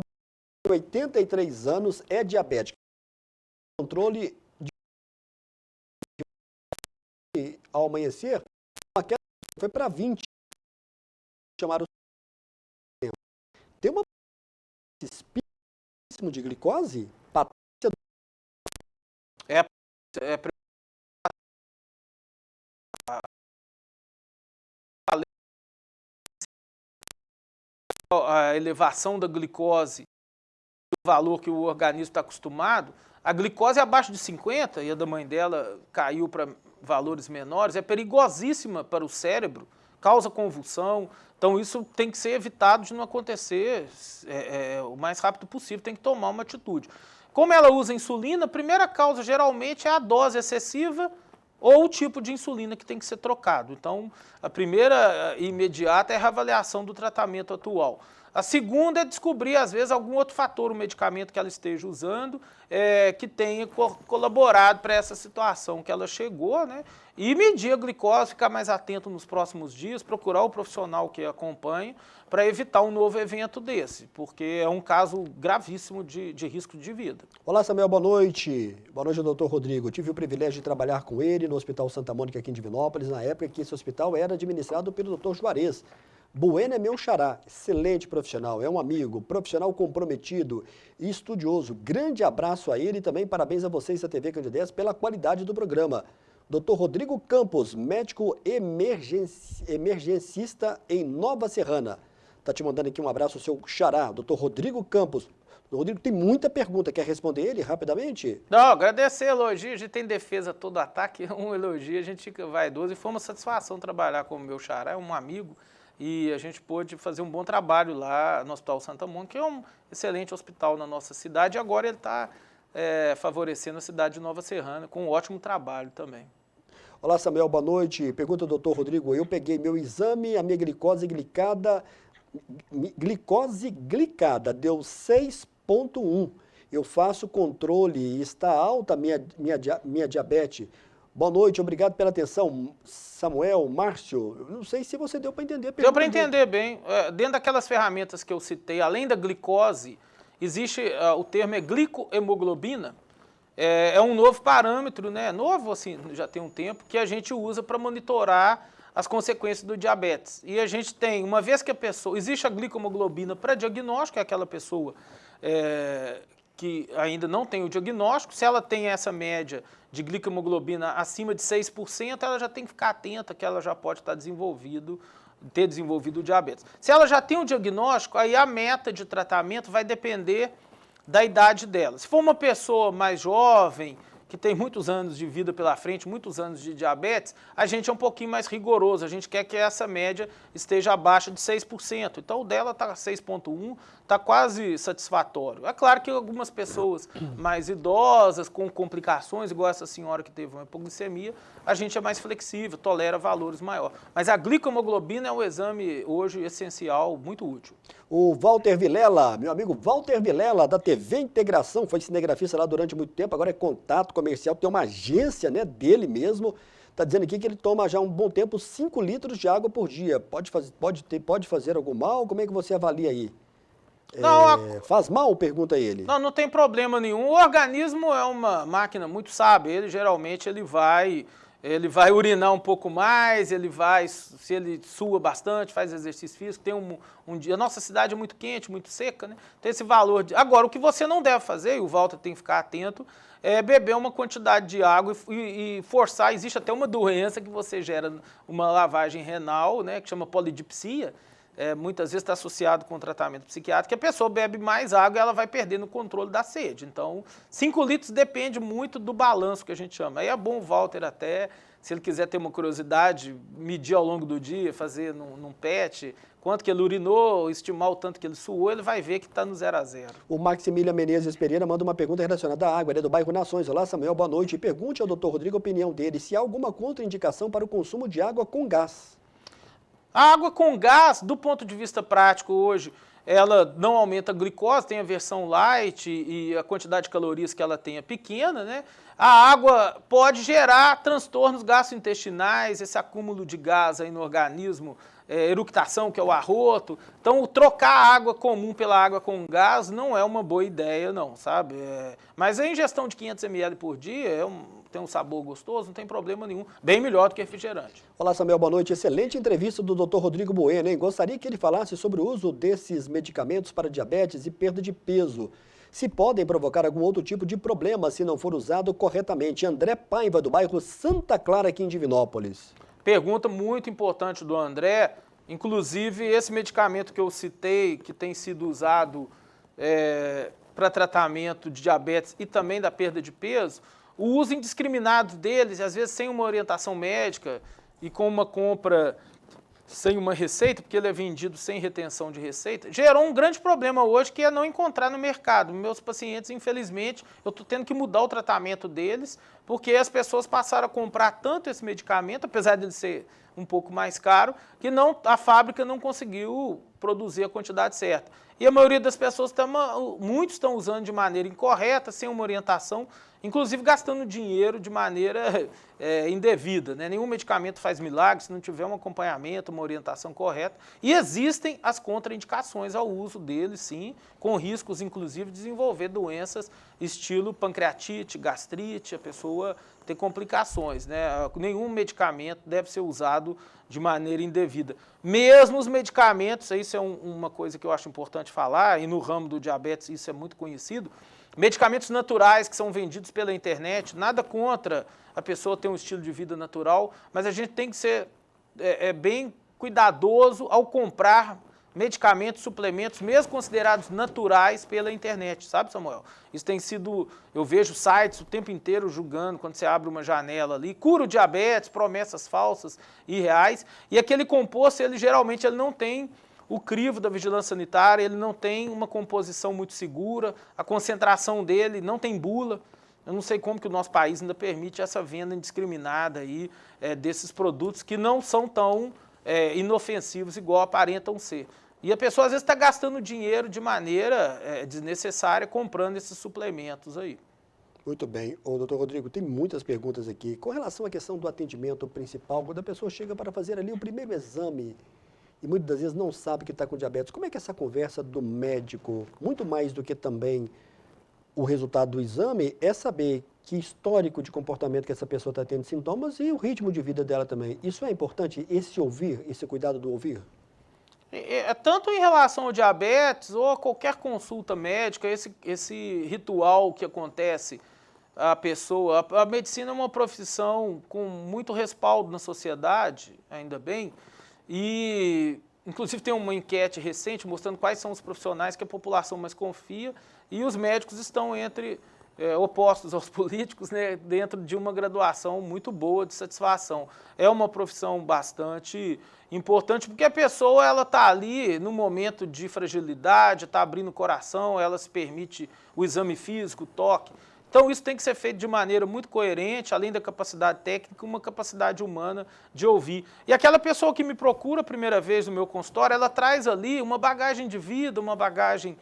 83 anos, é diabético. Controle ao amanhecer, uma queda foi para 20. Chamaram tem uma espíssimo de glicose? A elevação da glicose, o valor que o organismo está acostumado, a glicose é abaixo de 50 e a da mãe dela caiu para valores menores, é perigosíssima para o cérebro, causa convulsão. Então isso tem que ser evitado de não acontecer o mais rápido possível, tem que tomar uma atitude. Como ela usa insulina, a primeira causa geralmente é a dose excessiva ou o tipo de insulina que tem que ser trocado. Então, a primeira imediata é a reavaliação do tratamento atual. A segunda é descobrir, às vezes, algum outro fator, um medicamento que ela esteja usando, que tenha colaborado para essa situação que ela chegou, né? E medir a glicose, ficar mais atento nos próximos dias, procurar o profissional que acompanha para evitar um novo evento desse, porque é um caso gravíssimo de risco de vida. Olá, Samuel, boa noite. Boa noite, doutor Rodrigo. Tive o privilégio de trabalhar com ele no Hospital Santa Mônica, aqui em Divinópolis, na época que esse hospital era administrado pelo doutor Juarez. Bueno é meu xará, excelente profissional, é um amigo, profissional comprometido e estudioso. Grande abraço a ele e também parabéns a vocês da TV Candidez pela qualidade do programa. Dr. Rodrigo Campos, médico emergencista em Nova Serrana. Está te mandando aqui um abraço, seu xará, Dr. Rodrigo Campos. Rodrigo, tem muita pergunta, quer responder ele rapidamente? Não, agradecer, elogio, a gente tem defesa todo ataque, um elogio, a gente fica vaidoso e foi uma satisfação trabalhar com o meu xará, é um amigo. E a gente pôde fazer um bom trabalho lá no Hospital Santa Mônica, que é um excelente hospital na nossa cidade, e agora ele está favorecendo a cidade de Nova Serrana, com um ótimo trabalho também. Olá, Samuel, boa noite. Pergunta ao doutor Rodrigo, eu peguei meu exame, a minha glicose glicada deu 6,1. Eu faço controle e está alta a minha diabetes. Boa noite, obrigado pela atenção. Samuel, Márcio, não sei se você deu para entender. Deu para entender bem. Dentro daquelas ferramentas que eu citei, além da glicose, existe o termo glicohemoglobina. É um novo parâmetro, né? Novo, assim, já tem um tempo, que a gente usa para monitorar as consequências do diabetes. E a gente tem, uma vez que a pessoa... Existe a glicohemoglobina para diagnóstico, é aquela pessoa que ainda não tem o diagnóstico. Se ela tem essa média de glicohemoglobina acima de 6%, ela já tem que ficar atenta que ela já pode estar ter desenvolvido o diabetes. Se ela já tem o diagnóstico, aí a meta de tratamento vai depender da idade dela. Se for uma pessoa mais jovem, que tem muitos anos de vida pela frente, muitos anos de diabetes, a gente é um pouquinho mais rigoroso, a gente quer que essa média esteja abaixo de 6%. Então o dela está 6,1%, está quase satisfatório. É claro que algumas pessoas mais idosas, com complicações, igual essa senhora que teve uma hipoglicemia, a gente é mais flexível, tolera valores maiores. Mas a glicohemoglobina é um exame hoje essencial, muito útil. O Walter Vilela, meu amigo Walter Vilela, da TV Integração, foi cinegrafista lá durante muito tempo, agora é contato comercial, tem uma agência, né, dele mesmo. Está dizendo aqui que ele toma já há um bom tempo 5 litros de água por dia. Pode fazer algum mal? Como é que você avalia aí? Não, faz mal? Pergunta ele. Não tem problema nenhum. O organismo é uma máquina muito sábia. Ele geralmente ele vai urinar um pouco mais, se ele sua bastante, faz exercício físico, tem um dia. A nossa cidade é muito quente, muito seca, né? Tem esse valor. Agora, o que você não deve fazer, e o Walter tem que ficar atento, é beber uma quantidade de água e forçar. Existe até uma doença que você gera uma lavagem renal, né, que chama polidipsia. Muitas vezes está associado com tratamento psiquiátrico, que a pessoa bebe mais água e ela vai perdendo o controle da sede. Então, 5 litros depende muito do balanço que a gente chama. Aí é bom o Walter até, se ele quiser ter uma curiosidade, medir ao longo do dia, fazer num PET, quanto que ele urinou, estimar o tanto que ele suou, ele vai ver que está no 0 a 0. O Maximiliano Menezes Pereira manda uma pergunta relacionada à água, ele é do bairro Nações. Olá, Samuel, boa noite. E pergunte ao Dr. Rodrigo a opinião dele, se há alguma contraindicação para o consumo de água com gás. A água com gás, do ponto de vista prático hoje, ela não aumenta a glicose, tem a versão light e a quantidade de calorias que ela tem é pequena, né? A água pode gerar transtornos gastrointestinais, esse acúmulo de gás aí no organismo, eructação, que é o arroto. Então, trocar a água comum pela água com gás não é uma boa ideia, não, sabe? Mas a ingestão de 500 ml por dia tem um sabor gostoso, não tem problema nenhum. Bem melhor do que refrigerante. Olá, Samuel, boa noite. Excelente entrevista do Dr. Rodrigo Bueno, hein? Gostaria que ele falasse sobre o uso desses medicamentos para diabetes e perda de peso. Se podem provocar algum outro tipo de problema se não for usado corretamente. André Paiva, do bairro Santa Clara, aqui em Divinópolis. Pergunta muito importante do André. Inclusive, esse medicamento que eu citei, que tem sido usado para tratamento de diabetes e também da perda de peso, o uso indiscriminado deles, às vezes sem uma orientação médica e com uma compra sem uma receita, porque ele é vendido sem retenção de receita, gerou um grande problema hoje, que é não encontrar no mercado. Meus pacientes, infelizmente, eu estou tendo que mudar o tratamento deles, porque as pessoas passaram a comprar tanto esse medicamento, apesar de ele ser um pouco mais caro, que a fábrica não conseguiu produzir a quantidade certa. E a maioria das pessoas, muitos estão usando de maneira incorreta, sem uma orientação, inclusive gastando dinheiro de maneira indevida, né? Nenhum medicamento faz milagre se não tiver um acompanhamento, uma orientação correta. E existem as contraindicações ao uso dele, sim, com riscos, inclusive, de desenvolver doenças estilo pancreatite, gastrite, a pessoa ter complicações, né? Nenhum medicamento deve ser usado de maneira indevida. Mesmo os medicamentos, isso é uma coisa que eu acho importante falar, e no ramo do diabetes isso é muito conhecido, medicamentos naturais que são vendidos pela internet, nada contra a pessoa ter um estilo de vida natural, mas a gente tem que ser bem cuidadoso ao comprar medicamentos, suplementos, mesmo considerados naturais pela internet, sabe, Samuel? Isso tem sido, eu vejo sites o tempo inteiro julgando, quando você abre uma janela ali, cura o diabetes, promessas falsas e reais, e aquele composto, ele geralmente não tem o crivo da vigilância sanitária, ele não tem uma composição muito segura, a concentração dele não tem bula. Eu não sei como que o nosso país ainda permite essa venda indiscriminada aí, desses produtos que não são tão inofensivos igual aparentam ser. E a pessoa às vezes está gastando dinheiro de maneira desnecessária comprando esses suplementos aí. Muito bem. Ô, doutor Rodrigo, tem muitas perguntas aqui. Com relação à questão do atendimento principal, quando a pessoa chega para fazer ali o primeiro exame e muitas das vezes não sabe que está com diabetes, como é que é essa conversa do médico, muito mais do que também o resultado do exame, é saber que histórico de comportamento que essa pessoa está tendo sintomas e o ritmo de vida dela também. Isso é importante, esse ouvir, esse cuidado do ouvir? Tanto em relação ao diabetes ou a qualquer consulta médica, esse ritual que acontece à pessoa, a medicina é uma profissão com muito respaldo na sociedade, ainda bem, e inclusive tem uma enquete recente mostrando quais são os profissionais que a população mais confia, e os médicos estão entre opostos aos políticos, né, dentro de uma graduação muito boa de satisfação. É uma profissão bastante importante, porque a pessoa ela está ali no momento de fragilidade, está abrindo o coração, ela se permite o exame físico, o toque. Então isso tem que ser feito de maneira muito coerente, além da capacidade técnica, uma capacidade humana de ouvir. E aquela pessoa que me procura a primeira vez no meu consultório, ela traz ali uma bagagem de vida, uma bagagem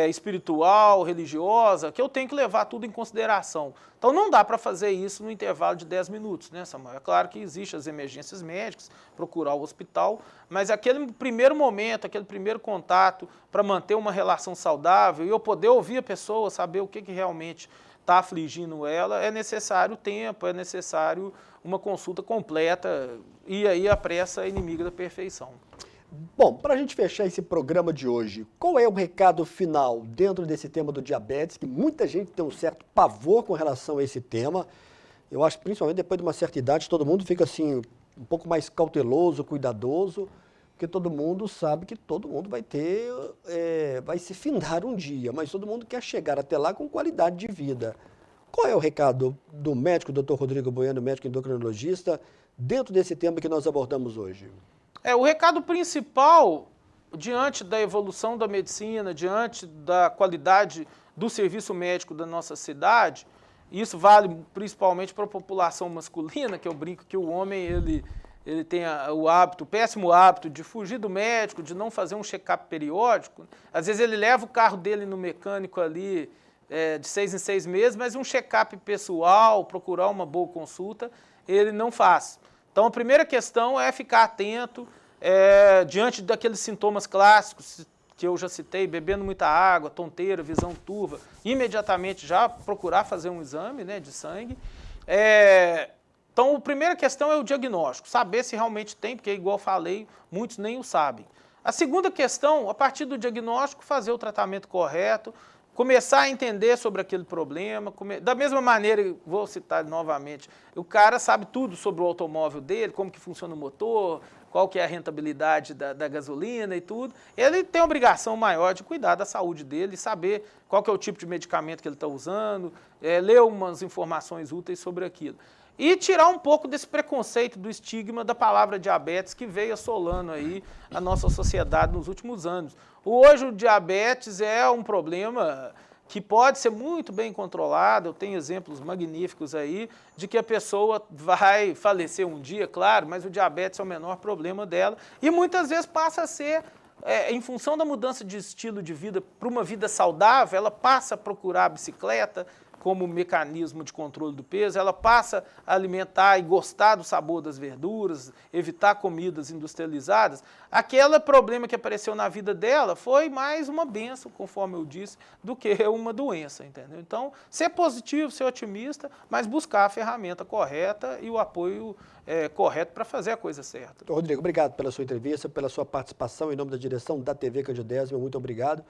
espiritual, religiosa, que eu tenho que levar tudo em consideração. Então não dá para fazer isso no intervalo de 10 minutos, né, Samuel? É claro que existem as emergências médicas, procurar o hospital, mas aquele primeiro momento, aquele primeiro contato para manter uma relação saudável e eu poder ouvir a pessoa, saber o que realmente está afligindo ela, é necessário tempo, é necessário uma consulta completa e aí a pressa é inimiga da perfeição. Bom, para a gente fechar esse programa de hoje, qual é o recado final dentro desse tema do diabetes, que muita gente tem um certo pavor com relação a esse tema. Eu acho que principalmente depois de uma certa idade, todo mundo fica assim, um pouco mais cauteloso, cuidadoso, porque todo mundo sabe que todo mundo vai ter, vai se findar um dia, mas todo mundo quer chegar até lá com qualidade de vida. Qual é o recado do médico, Dr. Rodrigo Bueno, médico endocrinologista, dentro desse tema que nós abordamos hoje? O recado principal, diante da evolução da medicina, diante da qualidade do serviço médico da nossa cidade, isso vale principalmente para a população masculina, que eu brinco que o homem ele tem o péssimo hábito de fugir do médico, de não fazer um check-up periódico. Às vezes ele leva o carro dele no mecânico ali de 6 em 6 meses, mas um check-up pessoal, procurar uma boa consulta, ele não faz. Então, a primeira questão é ficar atento diante daqueles sintomas clássicos que eu já citei, bebendo muita água, tonteira, visão turva, imediatamente já procurar fazer um exame, né, de sangue. Então, a primeira questão é o diagnóstico, saber se realmente tem, porque, igual eu falei, muitos nem o sabem. A segunda questão, a partir do diagnóstico, fazer o tratamento correto, começar a entender sobre aquele problema, da mesma maneira, vou citar novamente, o cara sabe tudo sobre o automóvel dele, como que funciona o motor, qual que é a rentabilidade da gasolina e tudo, ele tem a obrigação maior de cuidar da saúde dele, saber qual que é o tipo de medicamento que ele está usando, ler umas informações úteis sobre aquilo. E tirar um pouco desse preconceito, do estigma da palavra diabetes que veio assolando aí a nossa sociedade nos últimos anos. Hoje o diabetes é um problema que pode ser muito bem controlado, eu tenho exemplos magníficos aí de que a pessoa vai falecer um dia, claro, mas o diabetes é o menor problema dela e muitas vezes passa a ser, em função da mudança de estilo de vida para uma vida saudável, ela passa a procurar a bicicleta como mecanismo de controle do peso, ela passa a alimentar e gostar do sabor das verduras, evitar comidas industrializadas. Aquele problema que apareceu na vida dela foi mais uma bênção, conforme eu disse, do que uma doença, entendeu? Então, ser positivo, ser otimista, mas buscar a ferramenta correta e o apoio correto para fazer a coisa certa. Rodrigo, obrigado pela sua entrevista, pela sua participação em nome da direção da TV Candidésima, muito obrigado.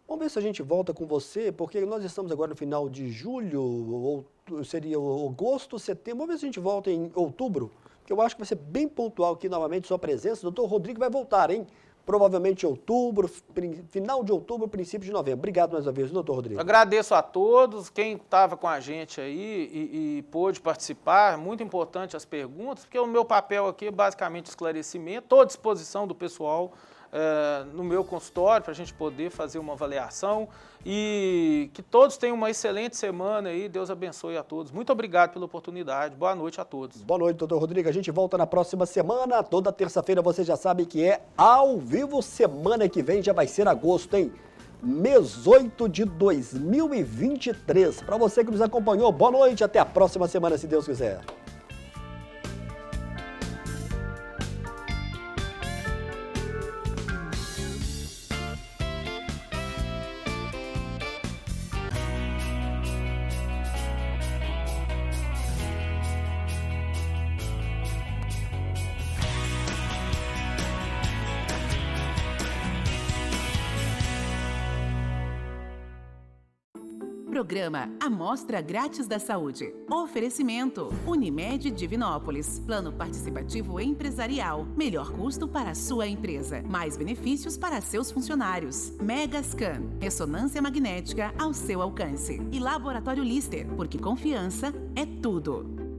Vamos ver se a gente volta com você, porque nós estamos agora no final de julho, ou seria agosto, setembro. Vamos ver se a gente volta em outubro, que eu acho que vai ser bem pontual aqui novamente sua presença. O doutor Rodrigo vai voltar, hein? Provavelmente em outubro, final de outubro, princípio de novembro. Obrigado mais uma vez, doutor Rodrigo. Agradeço a todos, quem estava com a gente aí e pôde participar. Muito importante as perguntas, porque o meu papel aqui é basicamente esclarecimento. Estou à disposição do pessoal no meu consultório para a gente poder fazer uma avaliação e que todos tenham uma excelente semana aí, Deus abençoe a todos. Muito obrigado pela oportunidade, boa noite a todos. Boa noite, doutor Rodrigo, a gente volta na próxima semana, toda terça-feira você já sabe que é ao vivo, semana que vem já vai ser agosto, hein? Mês 8 de 2023. Para você que nos acompanhou, boa noite, até a próxima semana, se Deus quiser. Programa Amostra Grátis da Saúde. Oferecimento Unimed Divinópolis. Plano participativo empresarial. Melhor custo para a sua empresa. Mais benefícios para seus funcionários. Megascan. Ressonância magnética ao seu alcance. E Laboratório Lister, porque confiança é tudo.